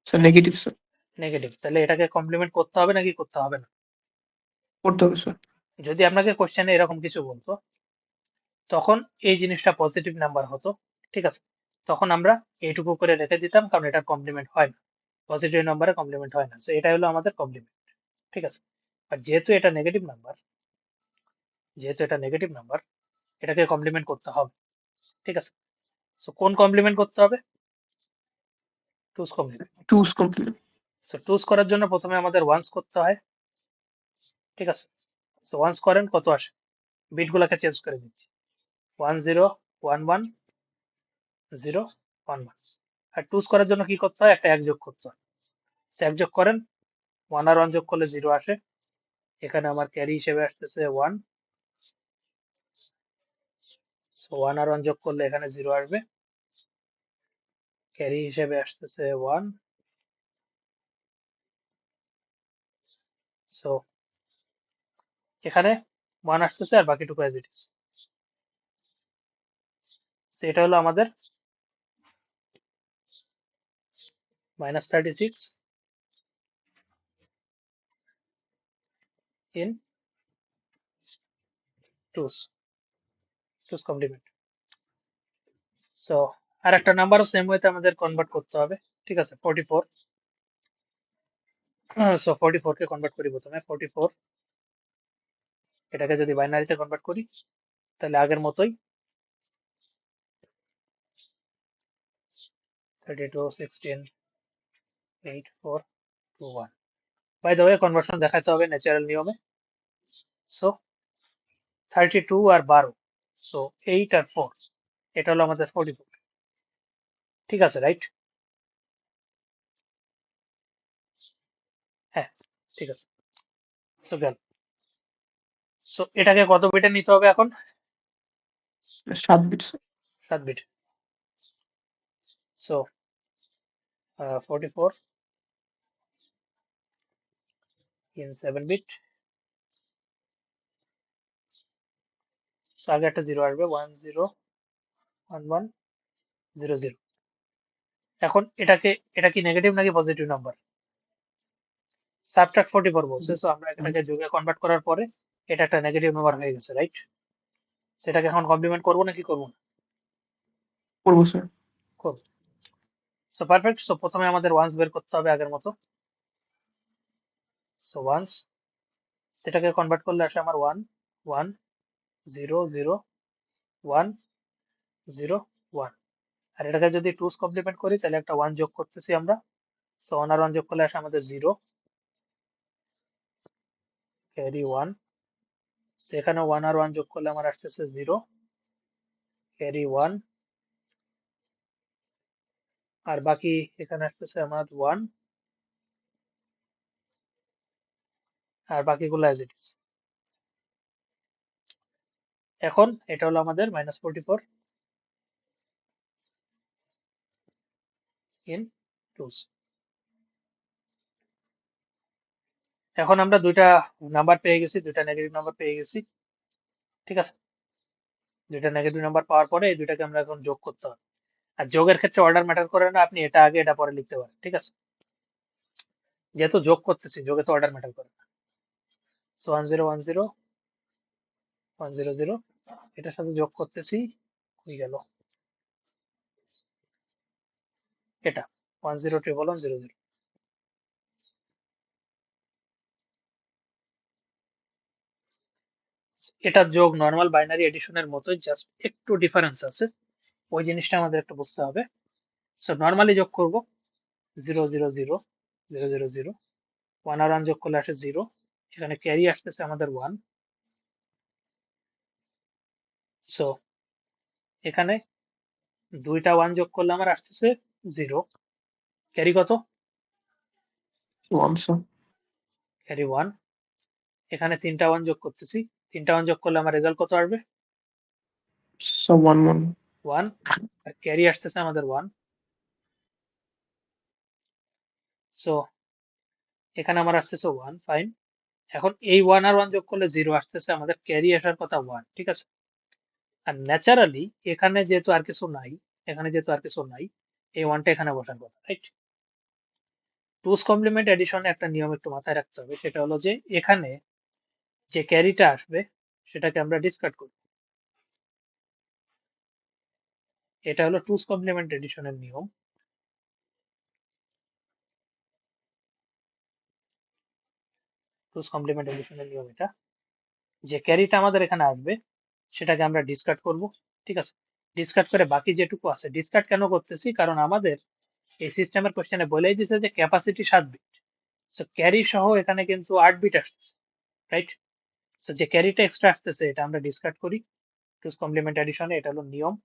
Sir negative sir. Negative. তাহলে এটাকে কমপ্লিমেন্ট করতে হবে নাকি করতে হবে না? করতে হবে স্যার। যদি আপনাকে কোশ্চেনে এরকম কিছু বলতো তখন এই জিনিসটা পজিটিভ নাম্বার হতো, ঠিক আছে, তখন আমরা এইটুকু করে রেখে দিতাম, কারণ এটা কমপ্লিমেন্ট হয় না, পজিটিভ নাম্বারে কমপ্লিমেন্ট হয় না। সো এটা হলো আমাদের কমপ্লিমেন্ট, ঠিক আছে। আর যেহেতু এটা নেগেটিভ নাম্বার, এটাকে কমপ্লিমেন্ট করতে হবে, ঠিক আছে। সো কোন কমপ্লিমেন্ট করতে হবে? টুস কমপ্লিমেন্ট। টুস কমপ্লিট। সো টুস করার জন্য প্রথমে আমাদের ওয়ান্স করতে হয়, ঠিক আছে। সো ওয়ান্স করেন, কত আসে? বিটগুলোকে চেঞ্জ করে দিচ্ছি, 1 0 1 1 0 1 1। আর টুস করার জন্য কি করতে হয়? একটা এক যোগ করতে হয়। সো এক যোগ করেন, 1 আর 1 যোগ করলে 0 আসে। এখানে আমার ক্যারি হিসেবে আসতেছে 1। সো 1 আর 1 যোগ করলে এখানে 0 আসবে, ক্যারি হিসেবে আসতেছে 1। সো এখানে 1 আসতেছে আর বাকিটুকু অ্যাজ ইট ইজ। সো এটা হলো আমাদের -36 ইন টুস কমপ্লিমেন্ট। সো আর একটা নাম্বারও সেম ওয়েতে আমাদের কনভার্ট করতে হবে, ঠিক আছে, 44। সো 44 কে কনভার্ট করি প্রথমে। 44 এটাকে যদি বাইনারিতে কনভার্ট করি তাহলে আগের মতোই 32 16 8 4 2 1। বাই দ্য ওয়ে কনভার্সন দেখাতে হবে ন্যাচারাল নিয়মে। সো 32 আর 12, সো 8 আর 4, এটা হলো আমাদের 44, ঠিক আছে, রাইট? হ্যাঁ, ঠিক আছে। সো গেল। সো এটাকে কত বিটে নিতে হবে এখন? 7 bit sir. 7 bit. So 44 in 7 bit. So আগে একটা 0 আসবে, 1 0 1 1 0 0। এখন এটা কি নেগেটিভ নাকি পজিটিভ নাম্বার? সাবট্রাক্ট 44 বলছে, সো আমরা এটাকে যোগে কনভার্ট করার পরে এটা একটা নেগেটিভ নাম্বার হয়ে গেছে, রাইট? সেটাকে এখন কমপ্লিমেন্ট করবো নাকি করবো না? করবো স্যার। করবো। So perfect. সো প্রথমে আমাদের ওয়ান্স বের করতে হবে আগের মতো। সো ওয়ান্স, সেটাকে কনভার্ট করলে আসে আমার 1 1 0 0 1 0 1। আর এটাকে যদি টুস কমপ্লিমেন্ট করি তাহলে একটা 1 যোগ করতেছি আমরা। সো 1 আর 1 যোগ করলে আসে আমাদের 0, ক্যারি 1। সেখানে 1 আর 1 যোগ করলে আমার আসতেছে 0, ক্যারি 1। আর বাকি এখানে আসতেছে আমার 1, আর বাকিগুলো অ্যাজ ইট ইজ। এখন এটা হলো আমাদের -44 ইন টুস। এখন আমরা দুইটা নাম্বার পেয়ে গেছি, দুইটা নেগেটিভ নাম্বার পেয়ে গেছি, ঠিক আছে। দুইটা নেগেটিভ নাম্বার পাওয়ার পরে এই দুইটাকে আমরা এখন যোগ করতে হবে। আর যোগের ক্ষেত্রে অর্ডার ম্যাটার করে না, আপনি এটা আগে এটা পরে লিখতে পারেন, ঠিক আছে। যেহেতু যোগ করতেছি, যোগে তো অর্ডার ম্যাটার করে না। সো 1 0 1 0 1 0 0, এটার সাথে যোগ করতেছি, হয়ে গেল এটা 1 0 1 1 0 0। এটা যোগ নর্মাল বাইনারি এডিশনের মতোই, জাস্ট একটু ডিফারেন্স আছে, ওই জিনিসটা আমাদের একটু বুঝতে হবে। সো নর্মালি যোগ করব 0 0 0 0 0 0, 1 আর 1 যোগ করলে আসে 0, এখানে ক্যারি আসতেছে আমাদের 1। সো এখানে দুইটা 1 যোগ করলে আমার আসতেছে 0, ক্যারি কত? 1 স্যার। ক্যারি 1। এখানে তিনটা 1 যোগ করতেছি, তিনটা 1 যোগ করলে আমার রেজাল্ট কত আসবে? স্যার 1 1। 1। আর ক্যারি আসতেছে আমাদের 1। সো এখানে আমার আসতেছে 1, ফাইন। এখন এই 1 আর 1 যোগ করলে 0 আসতেছে, আমাদের ক্যারি আসার কথা 1, ঠিক আছে? আর ন্যাচারালি এখানে যেহেতু আর কিছু নাই, এই 1 টা এখানে বসার কথা, রাইট? টুস কমপ্লিমেন্ট এডিশনে একটা নিয়ম একটু মাথায় রাখতে হবে, সেটা হলো যে এখানে যে ক্যারিটা আসবে সেটাকে আমরা ডিসকার্ড করব। এটা হলো টুস কমপ্লিমেন্ট এডিশনের নিয়ম। টুস কমপ্লিমেন্ট এডিশনের নিয়ম এটা, যে ক্যারিটা আমাদের এখানে আসবে সেটাকে আমরা ডিসকার্ড করব, ঠিক আছে? ডিসকার্ড করে বাকি যেটুকু আছে, ডিসকার্ড কেন করতেছি, কারণ আমাদের এই সিস্টেমের কোশ্চেনে বলেই দিছে যে ক্যাপাসিটি 7 বিট, সো ক্যারি সহ এখানে কিন্তু 8 বিট আসতেছে, রাইট? সো যে ক্যারিটা এক্সট্রা আসতেছে এটা আমরা ডিসকার্ড করি টুস কমপ্লিমেন্ট এডিশনে, এটা হলো নিয়ম,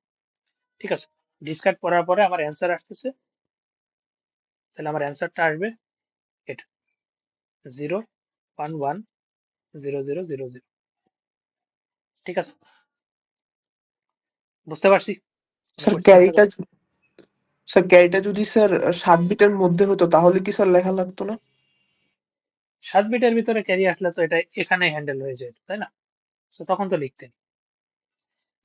ঠিক আছে? ডিসকার্ড করার পরে আমার অ্যান্সার আসতেছে, তাহলে আমার অ্যান্সারটা আসবে এটা 0 1 1 0 0 0 0, ঠিক আছে? বুঝতে পারছি? স্যার কোশ্চেন আছে? ক্যারিটা যদি স্যার 7 বিটের মধ্যে হতো তাহলে কি স্যার লেখা লাগতো না? 7 বিটের ভিতরে ক্যারি আসলে তো এটা এখানে হ্যান্ডেল হয়ে যেত, তাই না? তো তখন তো লিখতেন,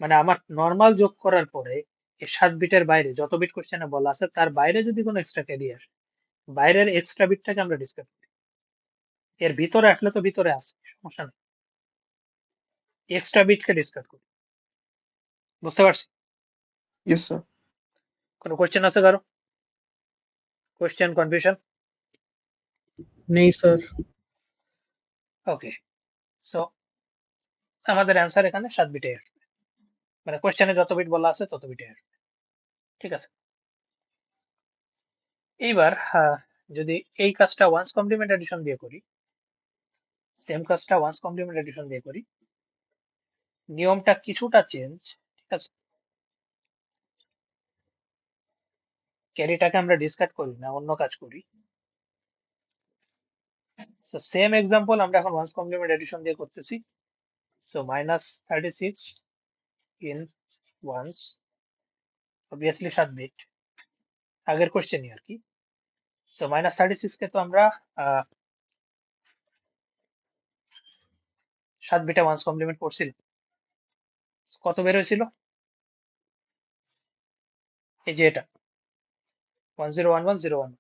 মানে আমার নর্মাল যোগ করার পরে এই 7 বিটের বাইরে যত বিট কোশ্চেনে বলা আছে তার বাইরে যদি কোনো এক্সট্রা ক্যারি আসে, বাইরের এক্সট্রা বিটটাকে আমরা ডিসকাস করি, এর ভিতরে আসলে তো ভিতরে আছে, সমস্যা নেই, এক্সট্রা বিটকে ডিসকাস করি। বুঝতে পারছি? Yes sir. কোনো কোশ্চেন আছে কারো? Question, confusion? নেই স্যার। ওকে, সো আমাদের অ্যান্সার এখানে 7 বিটে আসবে, মানে কোশ্চেনে যত বিট বলা আছে তত বিটে আসবে, ঠিক আছে? এইবার যদি এই কাজটা ওয়ান্স কমপ্লিমেন্ট এডিশন দিয়ে করি, সেম কাজটা ওয়ান্স কমপ্লিমেন্ট এডিশন দিয়ে করি, নিয়মটা কিছুটা চেঞ্জ, ঠিক আছে? ক্যারিটাকে আমরা ডিসকার্ড করি না, অন্য কাজ করি। সো সেম এক্সাম্পল আমরা এখন ওয়ান্স কমপ্লিমেন্ট এডিশন দিয়ে করতেছি। So -36 in ones, obviously 7 bit, আগের কোশ্চেনই আর কি। সো -36 কে তো আমরা 7 বিটে ওয়ান্স কমপ্লিমেন্ট করছিলাম, কত বের হয়েছিল? এই যে এটা 101101,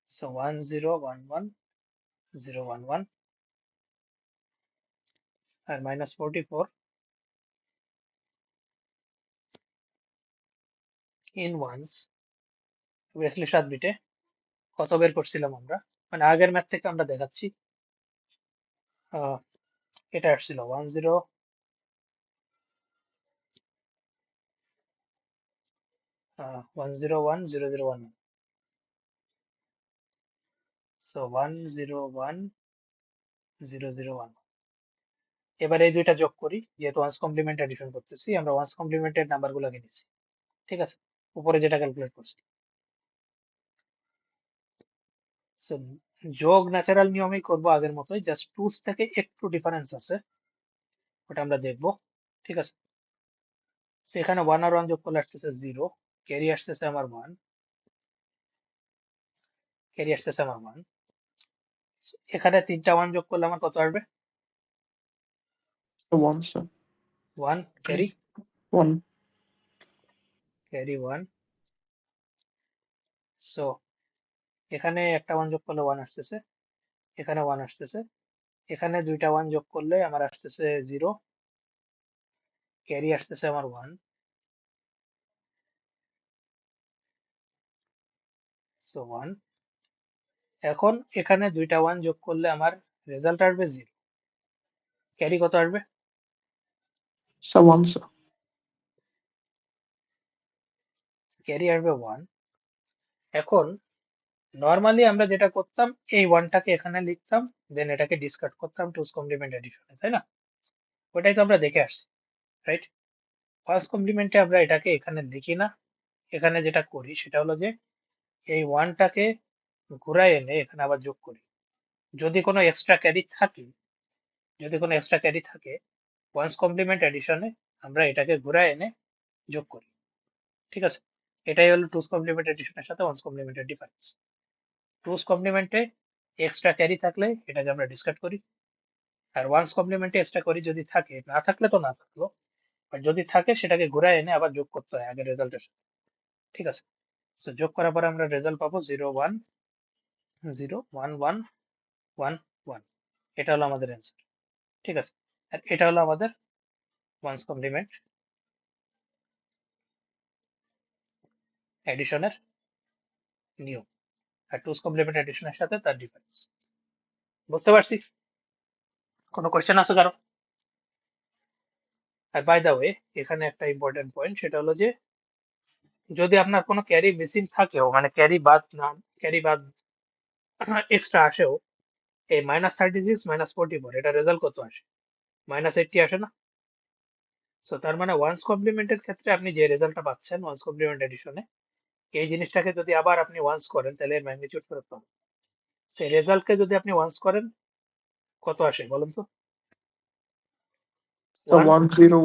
সো 1011011 আর -44 ইন ওয়ান্স, অবভিয়াসলি 7 বিটে কত বের করছিলাম আমরা, মানে আগের ম্যাথ থেকে আমরা দেখাচ্ছি। এটা আসছিল 1010011, সো 1010011। এবার এই দুইটা যোগ করি, যেহেতু ওয়ান্স কমপ্লিমেন্ট এডিশন করতেছি, আমরা ওয়ান্স কমপ্লিমেন্টের নাম্বারগুলোকে নিছি, ঠিক আছে? উপরে যেটা ক্যালকুলেট করছি। সো যোগ ন্যাচারাল নিয়মেই করব আগের মতোই, জাস্ট টুস থেকে একটু ডিফারেন্স আছে, ওটা আমরা দেখব, ঠিক আছে? সেখানে 1 আর 1 যোগ করলে আসতেছে 0, ক্যারি আসতেছে আমার 1, ক্যারি আসতেছে আমার 1। এখানে 3টা 1 যোগ করলে আমার কত আসবে? 1 স্যার। 1 carry, 1 carry 1। সো এখানে একটা 1 যোগ করলে 1 আসতেছে, এখানে 1 আসতেছে, এখানে দুইটা 1 যোগ করলে আমার আসতেছে 0, ক্যারি আসতেছে আমার 1, সো 1। এখন এখানে দুইটা 1 যোগ করলে আমার রেজাল্ট আসবে 0, ক্যারি কত আসবে? Sir 1 sir. ক্যারি আসবে 1। এখন নর্মালি আমরা যেটা করতাম, এই 1টাকে এখানে লিখতাম, দেন এটাকে ডিসকার্ড করতাম টুস কমপ্লিমেন্ট এডিশনে, তাই না? ওটাই তো আমরা দেখে আসছি, রাইট? ফার্স্ট কমপ্লিমেন্টে আমরা এটাকে এখানে লিখি না, এখানে যেটা করি সেটা হলো যে এই 1টাকে ঘুরায় এনে এখানে আবার যোগ করি। যদি কোনো এক্সট্রা ক্যারি থাকে, ওয়ান্স কমপ্লিমেন্ট এডিশনে আমরা এটাকে ঘুরায় এনে যোগ করি, ঠিক আছে? এটাই হলো টুস কমপ্লিমেন্ট এডিশনের সাথে ওয়ান্স কমপ্লিমেন্টের ডিফারেন্স। টুস কমপ্লিমেন্টে এক্সট্রা ক্যারি থাকলে এটাকে আমরা ডিসকার্ড করি, আর ওয়ান্স কমপ্লিমেন্টে এক্সট্রা ক্যারি যদি থাকে, না থাকলে তো না থাকলো, আর যদি থাকে সেটাকে ঘুরায় এনে আবার যোগ করতে হয় আগের রেজাল্টের সাথে। ঠিক আছে, তো যোগ করার পরে আমরা রেজাল্ট পাবো 0 1 0 1 1 1 1। এটা হলো আমাদের অ্যান্সার। ঠিক আছে, আর এটা হলো আমাদের ওয়ান্স কমপ্লিমেন্ট এডিশনের নিয়ম, আর টুস কমপ্লিমেন্ট এডিশনের সাথে তার ডিফারেন্স। বুঝতে পারছি? কোনো কোয়েশ্চেন আছে কারো? আর বাই দা ওয়ে, এখানে একটা ইম্পর্টেন্ট পয়েন্ট, সেটা হলো যে যদি আপনার কোনো ক্যারি মিসিং থাকেও, মানে ক্যারি বাদ এক্সট্রা আসেও, এই -36 -44 এটা রেজাল্ট কত আসে? -80 আসে না? সো তার মানে ওয়ান্স কমপ্লিমেন্টের ক্ষেত্রে আপনি যে রেজাল্টটা পাচ্ছেন ওয়ান্স কমপ্লিমেন্ট এডিশনে, এই জিনিসটাকে যদি আবার আপনি ওয়ান্স করেন তাহলে এর ম্যাগনিটিউড ফেরত পাবেন। সেই রেজাল্টকে যদি আপনি ওয়ান্স করেন কত আসে বলুন তো? So 101000.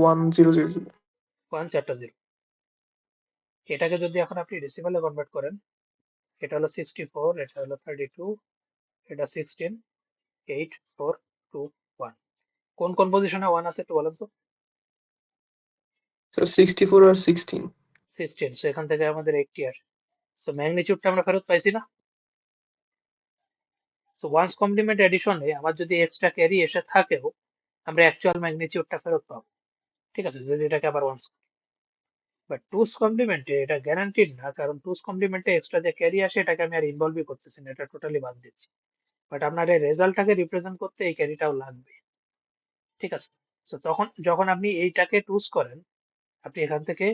1 4 0। এটাকে যদি এখন আপনি ডেসিমালে কনভার্ট করেন, এটা হলো 64, এটা হলো 32, এটা 16, 8 4 2 1। কোন কোন পজিশনে 1 আছে একটু বলেন তো? So 64 or 16. 16। সো এখান থেকে আমাদের 80 আসে। সো ম্যাগনিটিউডটা আমরা ফেরত পাইছি না? সো ওয়ান্স কমপ্লিমেন্ট এডিশনে আমার যদি এক্সট্রা ক্যারি এসে থাকেও, আমরা অ্যাকচুয়াল ম্যাগনিটিউডটা ফেরত পাবো। ঠিক আছে, যদি এটাকে আবার ওয়ান্স, বাট টুস কমপ্লিমেন্টে এটা গ্যারান্টিড না, কারণ টুস কমপ্লিমেন্টে এক্সট্রা যে ক্যারি আসে এটাকে আমি আর ইনভলভই করতেছি না, এটা টোটালি বাদ দিচ্ছি। বাট আপনার এই রেজাল্টটাকে রিপ্রেজেন্ট করতে এই ক্যারিটাও লাগবে। ঠিক আছে, সো তখন যখন আপনি এইটাকে টুস করেন, আপনি এখান থেকে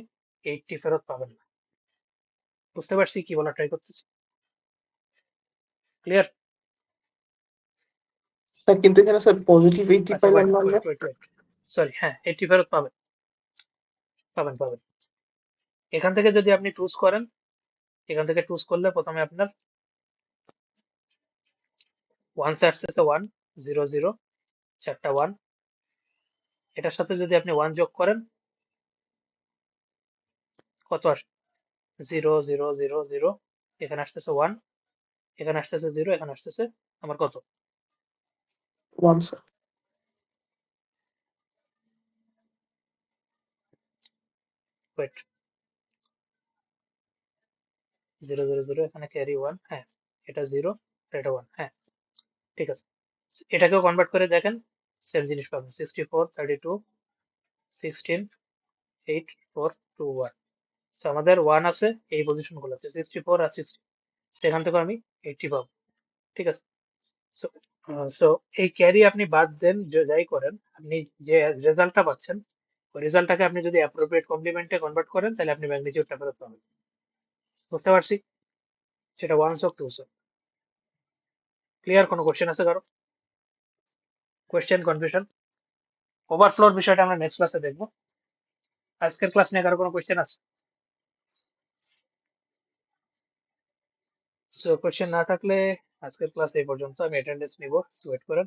80 ফেরত পাবেন না। বুঝতে পারছি কি বলা ট্রাই করতেছি? ক্লিয়ার? স্যার কিন্তু এখানে স্যার পজিটিভ 80 আচ্ছা, পাইলাম ওয়েট না ওয়েট আমরা। ওয়েট ওয়েট সরি, হ্যাঁ 80 ফেরত পাবেন, পাবেন পাবেন। এখান থেকে যদি আপনি টুস করেন, এখান থেকে টুস করলে প্রথমে আপনার ওয়ান্সে আসতেছে 1 0 0, চারটা 1, এটার সাথে যদি আপনি 1 যোগ করেন কত আসে? 0 0 0 0, এখানে আসতেছে 1, এখানে আসতেছে 0, এখানে আসতেছে আমার কত? 1 স্যার। ওয়েট, 0 0 0, এখানে ক্যারি 1, হ্যাঁ এটা 0, এটা 1, হ্যাঁ ঠিক আছে। এটাকেও কনভার্ট করে দেখেন, সেম জিনিস পাবেন, 64 32 16 8 4 2 1। সো আমাদের 1 আছে এই পজিশনগুলোতে 64 আর 60, সেখান থেকে আমি 80 পাবো। ঠিক আছে, সো সো এই ক্যারি আপনি বাদ দেন, যাই করেন, আপনি যে রেজাল্টটা পাচ্ছেন ওই রেজাল্টটাকে আপনি যদি অ্যাপ্রোপ্রিয়েট কমপ্লিমেন্টে কনভার্ট করেন তাহলে আপনি ম্যাগনিটিউডটা ফেরত পাবেন। বুঝতে পারছি? সেটা ওয়ান্স হোক টুস হোক। ক্লিয়ার? কোনো কোশ্চেন আছে কারো? Question, confusion? ওভারফ্লোর বিষয়টা আমরা নেক্সট ক্লাসে দেখবো। আজকের ক্লাস নিয়ে কারো কোনো কোশ্চেন আছে? সো কোশ্চেন না থাকলে আজকের ক্লাস এই পর্যন্ত। আমি অ্যাটেন্ডেন্স নিব, ওয়েট করেন।